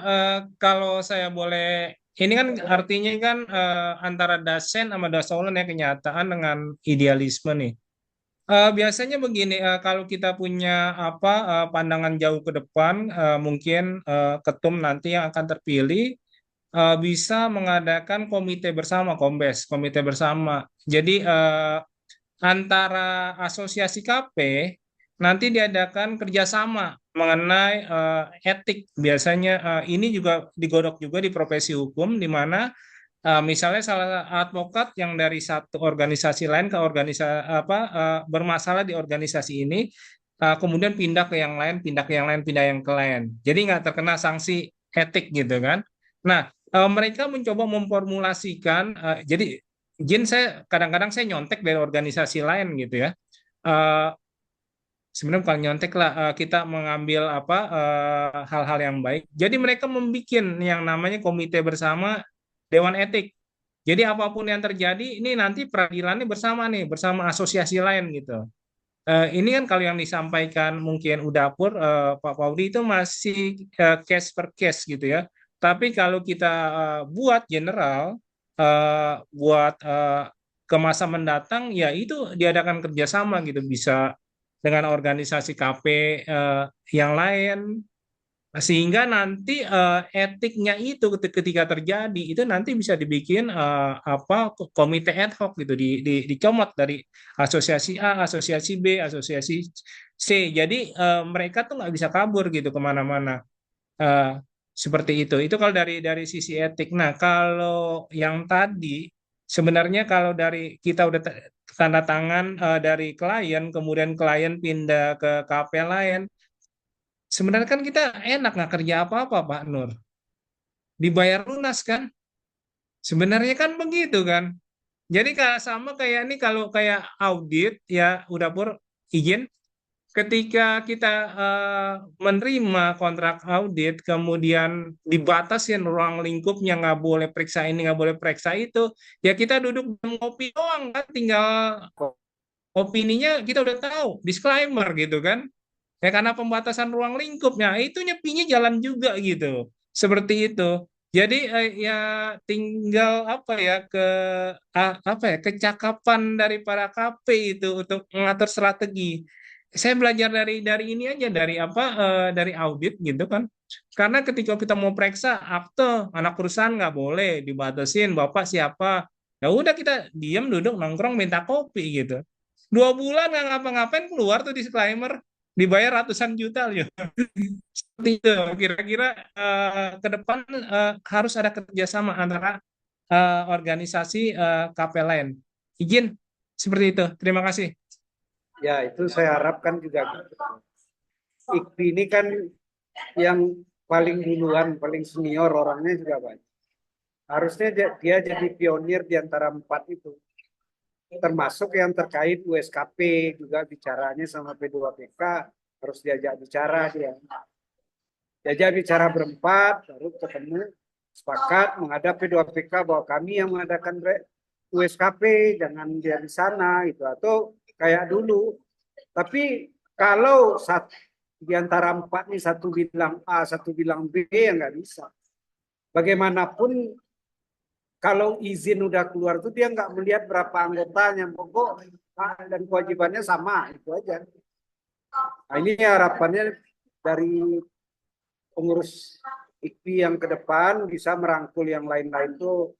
[SPEAKER 2] kalau saya boleh, ini kan artinya kan antara dasen sama dasaulen ya, kenyataan dengan idealisme nih. Biasanya begini, kalau kita punya pandangan jauh ke depan, mungkin ketum nanti yang akan terpilih bisa mengadakan komite bersama, komite bersama. Jadi antara asosiasi KP nanti diadakan kerjasama mengenai etik. Biasanya ini juga digodok juga di profesi hukum, di mana misalnya salah advokat yang dari satu organisasi lain ke organisasi bermasalah di organisasi ini, kemudian pindah ke yang lain, pindah yang ke lain. Jadi nggak terkena sanksi etik gitu kan. Nah, mereka mencoba memformulasikan, jadi izin saya kadang-kadang saya nyontek dari organisasi lain gitu ya. Sebenarnya bukan nyontek lah, kita mengambil hal-hal yang baik. Jadi mereka membuat yang namanya komite bersama Dewan Etik. Jadi apapun yang terjadi, ini nanti peradilannya bersama asosiasi lain gitu. Ini kan kalau yang disampaikan mungkin Udapur, Pak Paudi itu masih case per case gitu ya. Tapi kalau kita buat general, buat ke masa mendatang, ya itu diadakan kerjasama gitu, bisa dengan organisasi KP yang lain, sehingga nanti etiknya itu ketika terjadi itu nanti bisa dibikin komite ad hoc gitu, dicomot dari asosiasi A, asosiasi B, asosiasi C. Jadi mereka tuh nggak bisa kabur gitu kemana-mana. Seperti itu kalau dari sisi etik. Nah, kalau yang tadi sebenarnya kalau dari kita udah tanda tangan dari klien, kemudian klien pindah ke KP lain. Sebenarnya kan kita enak nggak kerja apa-apa, Pak Nur. Dibayar lunas kan? Sebenarnya kan begitu kan? Jadi sama kayak ini kalau kayak audit ya udah pur izin ketika kita menerima kontrak audit kemudian dibatasin ruang lingkupnya nggak boleh periksa ini nggak boleh periksa itu ya kita duduk dan ngopi doang kan tinggal opininya kita udah tahu disclaimer gitu kan ya karena pembatasan ruang lingkupnya itu nyepinya jalan juga gitu seperti itu jadi ya tinggal apa ya apa ya kecakapan dari para KP itu untuk mengatur strategi. Saya belajar dari ini aja dari apa dari audit gitu kan. Karena ketika kita mau periksa akte anak perusahaan nggak boleh dibatasin bapak siapa. Ya udah kita diam duduk nongkrong minta kopi gitu. 2 bulan nggak ngapa-ngapain keluar tuh disclaimer dibayar ratusan juta loh. Seperti itu. Kira-kira ke depan harus ada kerjasama antara organisasi KP lain. Izin seperti itu. Terima kasih.
[SPEAKER 4] Ya, itu saya harapkan juga. IKPI ini kan yang paling duluan, paling senior orangnya juga banyak. Harusnya dia jadi pionir di antara 4 itu. Termasuk yang terkait USKP juga bicaranya sama P2PK harus diajak bicara dia. Diajak bicara berempat, baru ketemu sepakat menghadap P2PK bahwa kami yang mengadakan USKP, jangan dia di sana itu atau kayak dulu. Tapi kalau di antara 4 nih satu bilang A, satu bilang B ya nggak bisa. Bagaimanapun kalau izin udah keluar tuh dia nggak melihat berapa anggotanya, pokok dan kewajibannya sama itu aja. Nah, ini harapannya dari pengurus IKPI yang ke depan bisa merangkul yang lain-lain tuh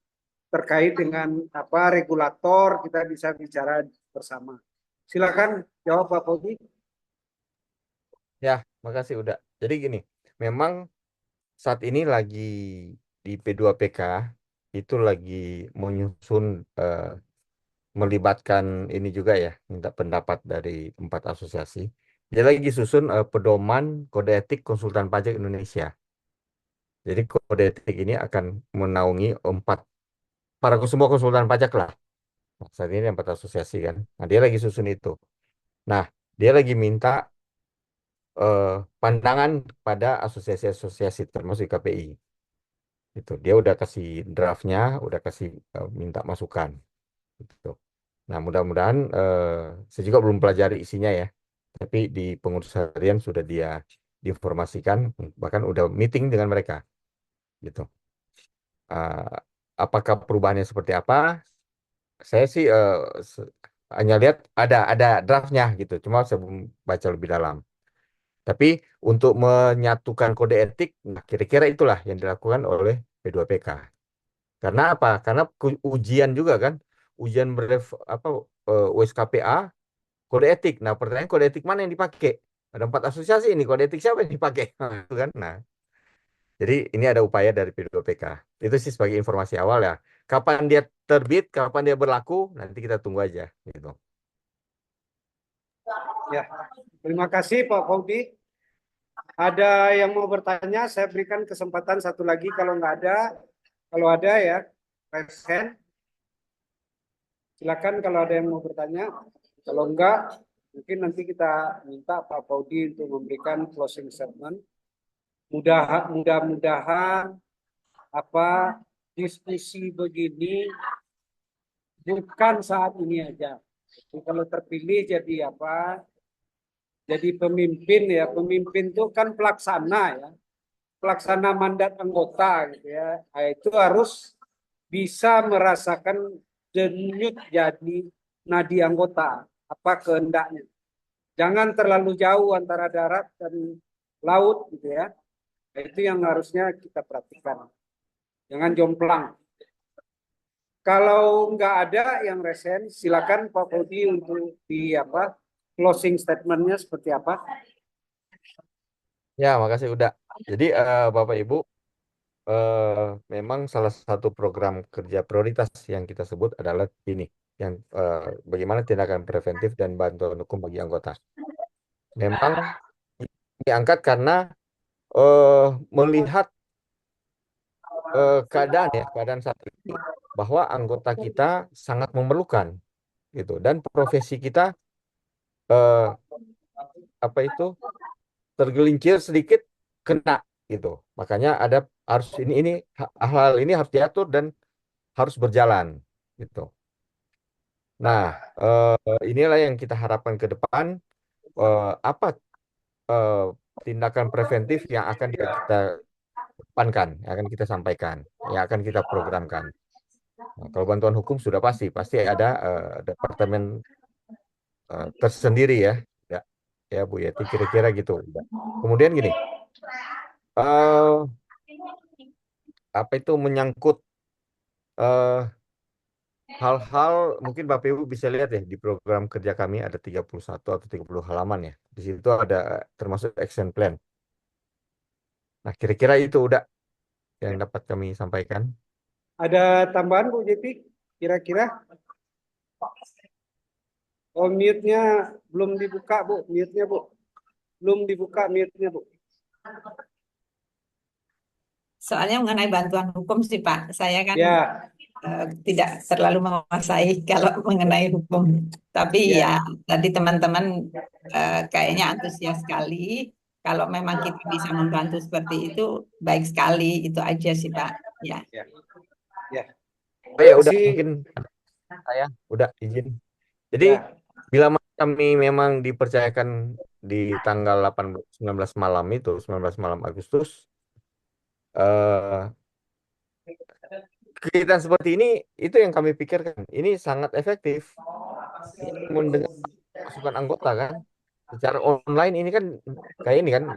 [SPEAKER 4] terkait dengan apa regulator kita bisa bicara bersama. Silakan jawab Pak Fauzi.
[SPEAKER 5] Ya, makasih udah. Jadi gini, memang saat ini lagi di P2PK itu lagi menyusun melibatkan ini juga ya, minta pendapat dari 4 asosiasi. Dia lagi susun pedoman kode etik konsultan pajak Indonesia. Jadi kode etik ini akan menaungi semua konsultan pajak lah. Nah, saat ini 4 asosiasi kan. Nah, dia lagi susun itu. Nah, dia lagi minta pandangan pada asosiasi-asosiasi termasuk KPI. Itu dia udah kasih draftnya, udah kasih minta masukan. Gitu. Nah, mudah-mudahan saya juga belum pelajari isinya ya. Tapi di pengurus harian sudah dia diinformasikan, bahkan udah meeting dengan mereka. Gitu. Apakah perubahannya seperti apa? Saya sih hanya lihat ada draftnya gitu. Cuma saya belum baca lebih dalam. Tapi untuk menyatukan kode etik, nah kira-kira itulah yang dilakukan oleh P2PK. Karena apa? Karena ujian juga kan, ujian USKPA, kode etik. Nah pertanyaan kode etik mana yang dipakai? Ada 4 asosiasi ini, kode etik siapa yang dipakai? Itu kan. Nah, jadi ini ada upaya dari P2PK. Itu sih sebagai informasi awal ya. Kapan dia terbit, kapan dia berlaku, nanti kita tunggu aja. Gitu.
[SPEAKER 4] Ya, terima kasih Pak Fauzi. Ada yang mau bertanya, saya berikan kesempatan satu lagi kalau nggak ada. Kalau ada ya, raise hand. Silakan kalau ada yang mau bertanya. Kalau enggak, mungkin nanti kita minta Pak Fauzi untuk memberikan closing statement. Mudah-mudahan apa diskusi begini bukan saat ini aja. Jadi kalau terpilih jadi apa? Jadi pemimpin ya, pemimpin itu kan pelaksana ya, pelaksana mandat anggota gitu ya. Nah, itu harus bisa merasakan denyut jadi nadi anggota apa kehendaknya. Jangan terlalu jauh antara darat dan laut gitu ya. Nah, itu yang harusnya kita perhatikan. Jangan jomplang. Kalau nggak ada yang resen, silakan Pak Fauzi untuk di apa? Closing statementnya seperti apa?
[SPEAKER 5] Ya, makasih udah. Jadi Bapak Ibu, memang salah satu program kerja prioritas yang kita sebut adalah ini, yang bagaimana tindakan preventif dan bantuan hukum bagi anggota. Memang diangkat karena melihat keadaan saat ini bahwa anggota kita sangat memerlukan gitu, dan profesi kita eh, tergelincir sedikit kena gitu. Makanya harus hal-hal ini harus diatur dan harus berjalan gitu. Nah, inilah yang kita harapkan ke depan, apa tindakan preventif yang akan kita depankan, yang akan kita sampaikan, yang akan kita programkan. Nah, kalau bantuan hukum sudah pasti ada departemen tersendiri ya, ya Bu Yeti, kira-kira gitu. Kemudian gini, apa itu menyangkut hal-hal, mungkin Bapak Ibu bisa lihat ya di program kerja kami ada 31 atau 30 halaman ya. Di situ ada termasuk action plan. Nah, kira-kira itu udah yang dapat kami sampaikan.
[SPEAKER 4] Ada tambahan Bu Jeti? Kira-kira? Oh, mute-nya belum dibuka Bu, mute-nya Bu. Belum dibuka mute-nya Bu.
[SPEAKER 11] Soalnya mengenai bantuan hukum sih Pak, saya kan
[SPEAKER 4] Ya,
[SPEAKER 11] tidak terlalu menguasai kalau mengenai hukum. Tapi
[SPEAKER 4] ya.
[SPEAKER 11] ya tadi teman-teman kayaknya antusias sekali. Kalau memang kita bisa membantu seperti itu, baik sekali. Itu aja sih Pak. Ya.
[SPEAKER 4] Ya. Ya.
[SPEAKER 5] Oh ya udah,
[SPEAKER 4] Masih,
[SPEAKER 5] mungkin saya udah izin. Jadi
[SPEAKER 4] ya.
[SPEAKER 5] bila kami memang dipercayakan di tanggal 19 malam itu, 19 malam Agustus, kegiatan seperti ini itu yang kami pikirkan. Ini sangat efektif. Ini mendengar masukan anggota kan. Secara online ini kan kayak ini kan.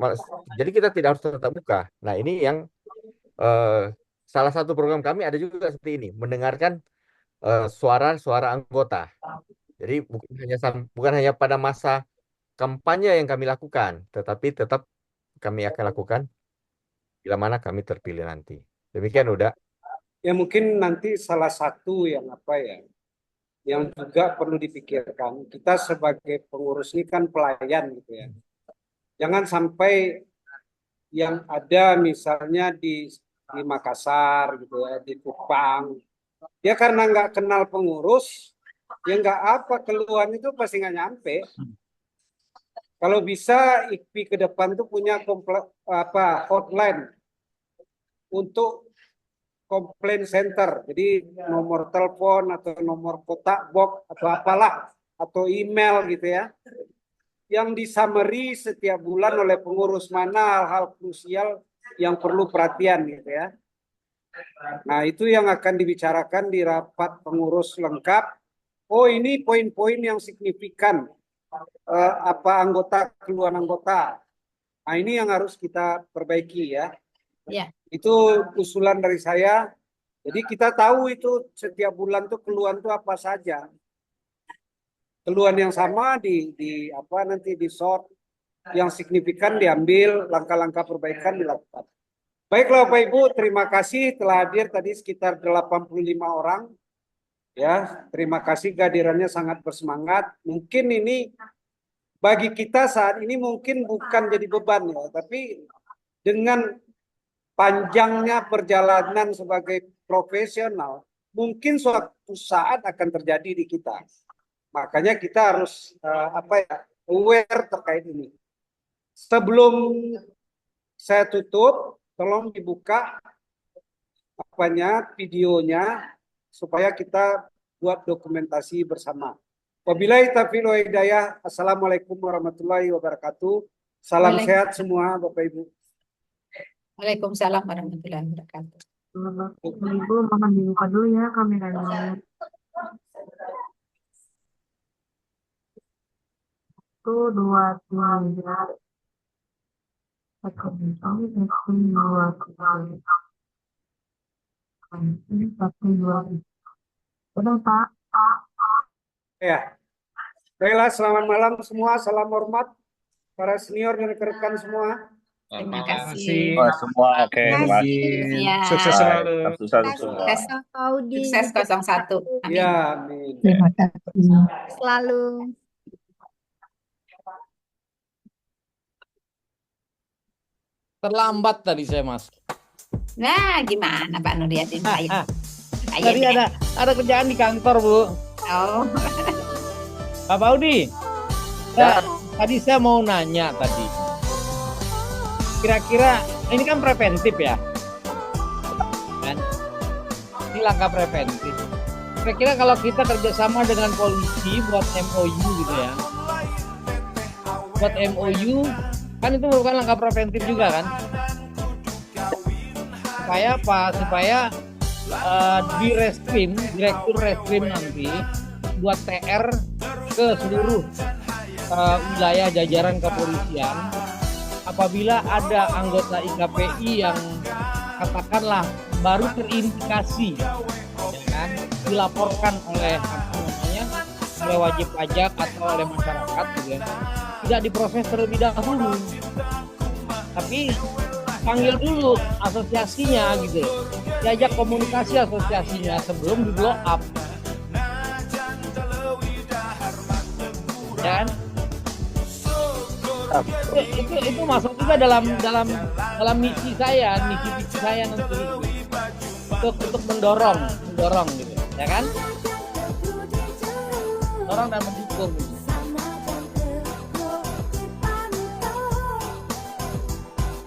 [SPEAKER 5] Jadi kita tidak harus tatap muka. Nah, ini yang salah satu program kami ada juga seperti ini, mendengarkan suara-suara anggota. Jadi bukan hanya pada masa kampanye yang kami lakukan, tetapi tetap kami akan lakukan bila mana kami terpilih nanti. Demikian udah.
[SPEAKER 4] Ya mungkin nanti salah satu yang apa ya, yang juga perlu dipikirkan. Kita sebagai pengurus ini kan pelayan gitu ya. Jangan sampai yang ada misalnya di Makassar gitu ya, di Kupang, dia karena nggak kenal pengurus, ya nggak apa, keluhan itu pasti nggak nyampe. Kalau bisa IKPI ke depan tuh punya hotline untuk komplain center. Jadi nomor telepon atau nomor kotak box atau apalah, atau email gitu ya, yang disummary setiap bulan oleh pengurus mana hal-hal krusial yang perlu perhatian gitu ya. Nah, itu yang akan dibicarakan di rapat pengurus lengkap. Oh, ini poin-poin yang signifikan, keluhan anggota. Nah, ini yang harus kita perbaiki ya.
[SPEAKER 11] Ya.
[SPEAKER 4] Itu usulan dari saya. Jadi kita tahu itu setiap bulan tuh keluhan tuh apa saja. Keluhan yang sama nanti di sort, yang signifikan diambil, langkah-langkah perbaikan dilakukan. Baiklah Bapak Ibu, terima kasih telah hadir tadi sekitar 85 orang. Ya, terima kasih kehadirannya sangat bersemangat. Mungkin ini bagi kita saat ini mungkin bukan jadi beban ya, tapi dengan panjangnya perjalanan sebagai profesional, mungkin suatu saat akan terjadi di kita. Makanya kita harus aware terkait ini. Sebelum saya tutup, tolong dibuka videonya supaya kita buat dokumentasi bersama. Wabillahi taufiq wal hidayah. Assalamualaikum warahmatullahi wabarakatuh. Salam sehat semua Bapak Ibu.
[SPEAKER 11] Waalaikumsalam warahmatullahi wabarakatuh.
[SPEAKER 12] Ibu, mohon dibuka dulu ya kameranya. Satu, dua, tiga. Satu, dua, tiga. Udah, Pak.
[SPEAKER 4] Ya. Baiklah, selamat malam semua. Salam hormat para senior dan rekan-rekan semua.
[SPEAKER 11] Terima
[SPEAKER 2] Terima
[SPEAKER 11] kasih.
[SPEAKER 2] kasih.
[SPEAKER 9] Oh, semua oke.
[SPEAKER 7] Terima
[SPEAKER 9] Terima kasih.
[SPEAKER 7] kasih.
[SPEAKER 11] Ya,
[SPEAKER 2] Sukses
[SPEAKER 9] Baik.
[SPEAKER 2] selalu.
[SPEAKER 9] Sukses semua.
[SPEAKER 11] sukses,
[SPEAKER 7] Pak Audi
[SPEAKER 11] sukses
[SPEAKER 7] juga
[SPEAKER 11] 01. Amin.
[SPEAKER 4] Ya, amin.
[SPEAKER 12] Terima kasih.
[SPEAKER 7] selalu.
[SPEAKER 13] Terlambat tadi saya, Mas.
[SPEAKER 11] Nah, gimana Pak Nuryadin? Saya
[SPEAKER 13] Tadi
[SPEAKER 11] deh.
[SPEAKER 13] ada kerjaan di kantor, Bu.
[SPEAKER 11] Oh,
[SPEAKER 13] Pak Audi, tadi saya mau nanya tadi. Kira-kira ini kan preventif ya? Kan? Ini langkah preventif. Kira-kira kalau kita kerjasama dengan polisi buat MOU gitu ya? Buat MOU, kan itu merupakan langkah preventif juga kan? Supaya apa? Supaya di reskrim, direktur reskrim nanti buat TR ke seluruh wilayah jajaran kepolisian apabila ada anggota IKPI yang katakanlah baru terindikasi, ya kan, dilaporkan oleh oleh wajib pajak atau oleh masyarakat, gitu ya, tidak diproses terlebih dahulu, tapi panggil dulu asosiasinya gitu, diajak komunikasi asosiasinya sebelum di blow up, kan? Itu masuk juga dalam misi saya nanti untuk mendorong gitu, ya kan? Mendorong dan mendukung.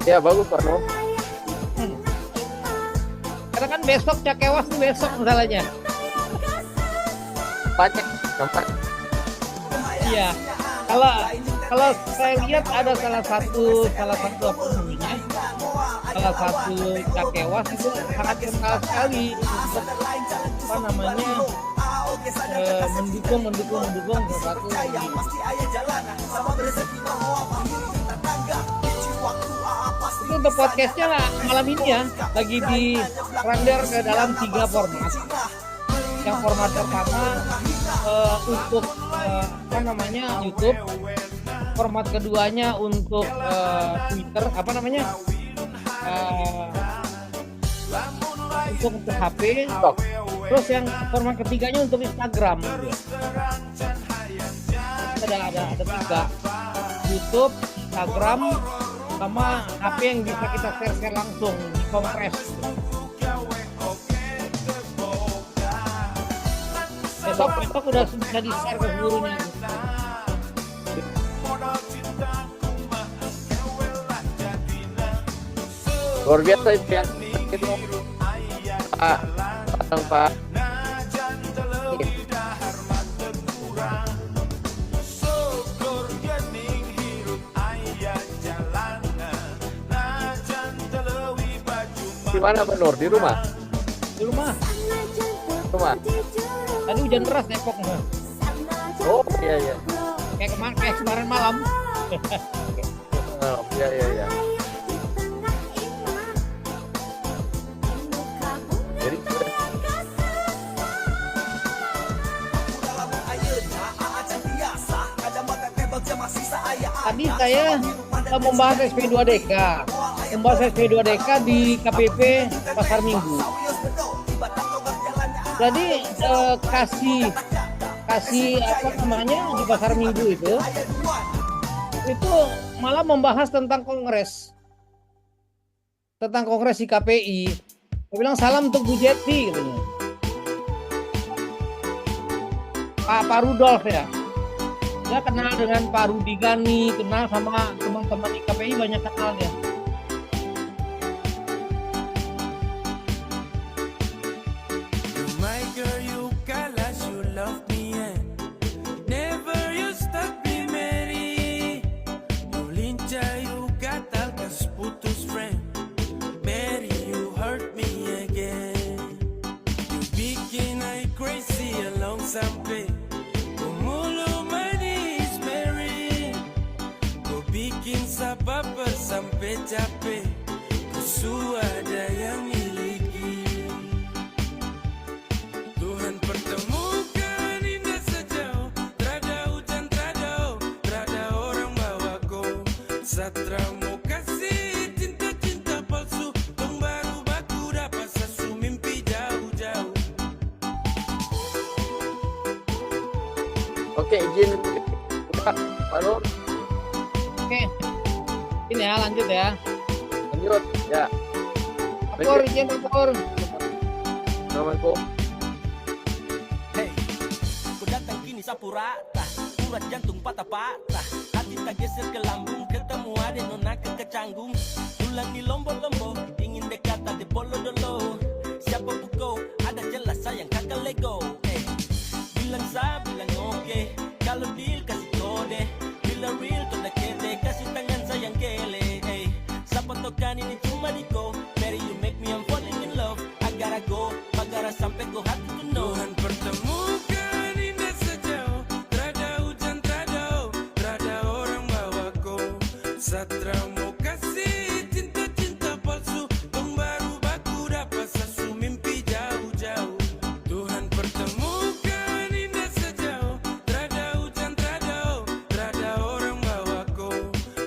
[SPEAKER 5] Ya bagus Pak Nur.
[SPEAKER 13] Karena kan besok Cakewas tuh besok masalahnya.
[SPEAKER 5] Banyak tempat.
[SPEAKER 13] Iya. Kalau saya lihat ada salah satu apa namanya? Salah satu Cakewas itu sangat kental sekali untuk apa namanya? Mendukung sesuatu. Itu untuk podcastnya malam ini ya, lagi di render ke dalam 3 format. Yang format pertama untuk apa namanya YouTube, format keduanya untuk Twitter, apa namanya untuk HP, terus yang format ketiganya untuk Instagram. Ada 3, YouTube, Instagram, sama HP yang bisa kita share langsung, dikompres. Besok udah bisa di-share ke seluruhnya.
[SPEAKER 5] Luar biasa itu ya. Itu Pak. Di mana Pak Nur? Di rumah?
[SPEAKER 13] Di rumah.
[SPEAKER 5] Rumah.
[SPEAKER 13] Tadi hujan deras Depok.
[SPEAKER 5] Oh iya.
[SPEAKER 13] Kayak kemarin malam.
[SPEAKER 5] Oh, iya. Jadi
[SPEAKER 13] tadi saya membahas SP2DK. Membahas SP2DK di KPP Pasar Minggu. Jadi kasih apa namanya di Pasar Minggu itu malah membahas tentang kongres IKPI. Saya bilang salam untuk Bu Jeti gitu. Pak Rudolf ya. Dia kenal dengan Pak Rudi Gani, kenal sama teman-teman IKPI, banyak kenal ya.
[SPEAKER 3] Sampai mulu manis Mary, kau bikin sabab sampai capek, kau suada yang miliki. Tuhan pertemukan indah sejauh, terada hujan, terada orang bawa kau, satramu kasih
[SPEAKER 5] Oke, izin. Udah, Pak Nur,
[SPEAKER 13] Oke, ini ya lanjut ya.
[SPEAKER 5] lanjut. Ya,
[SPEAKER 13] Rapor, izin rapor.
[SPEAKER 5] Assalamualaikum.
[SPEAKER 3] Hey, ku datang kini sapu rata, urat jantung patah-patah, hati tak geser ke lambung, ketemu ada nona kecanggung, tulang di lombo-lombo, ingin dekat tapi bolo dolo, siapa pukau, ada jelas sayang kakak Lego. Hey, bilang sa, bilang oke, kalau deal kasih kode, bila real tuh dah kete, kasih tangan sayang kele. Hey, siapa tokan ini cuma Niko, Mary you make me I'm falling in love, I gotta go, magara sampai go hati to know. Tuhan pertemukan indah sejauh, terada hujan, terada orang bawa kau, satra mau kasih cinta-cinta palsu, tong baru baku dapat sesu mimpi jauh-jauh. Tuhan pertemukan indah sejauh, terada hujan, terada orang bawa kau,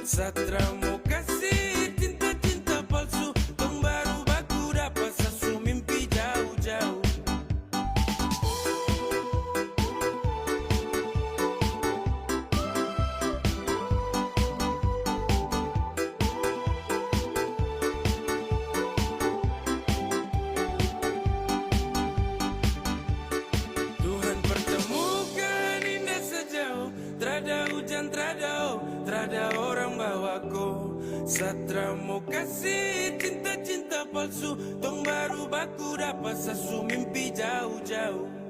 [SPEAKER 3] satra mau kasih cinta-cinta palsu, tong baru baku dapat sesu mimpi jauh-jauh. Tuhan pertemukan indah sejauh, terada hujan, terada orang bawa kau, satra mau kasih cinta-cinta palsu, tong baru baku dapat sesu mimpi jauh-jauh.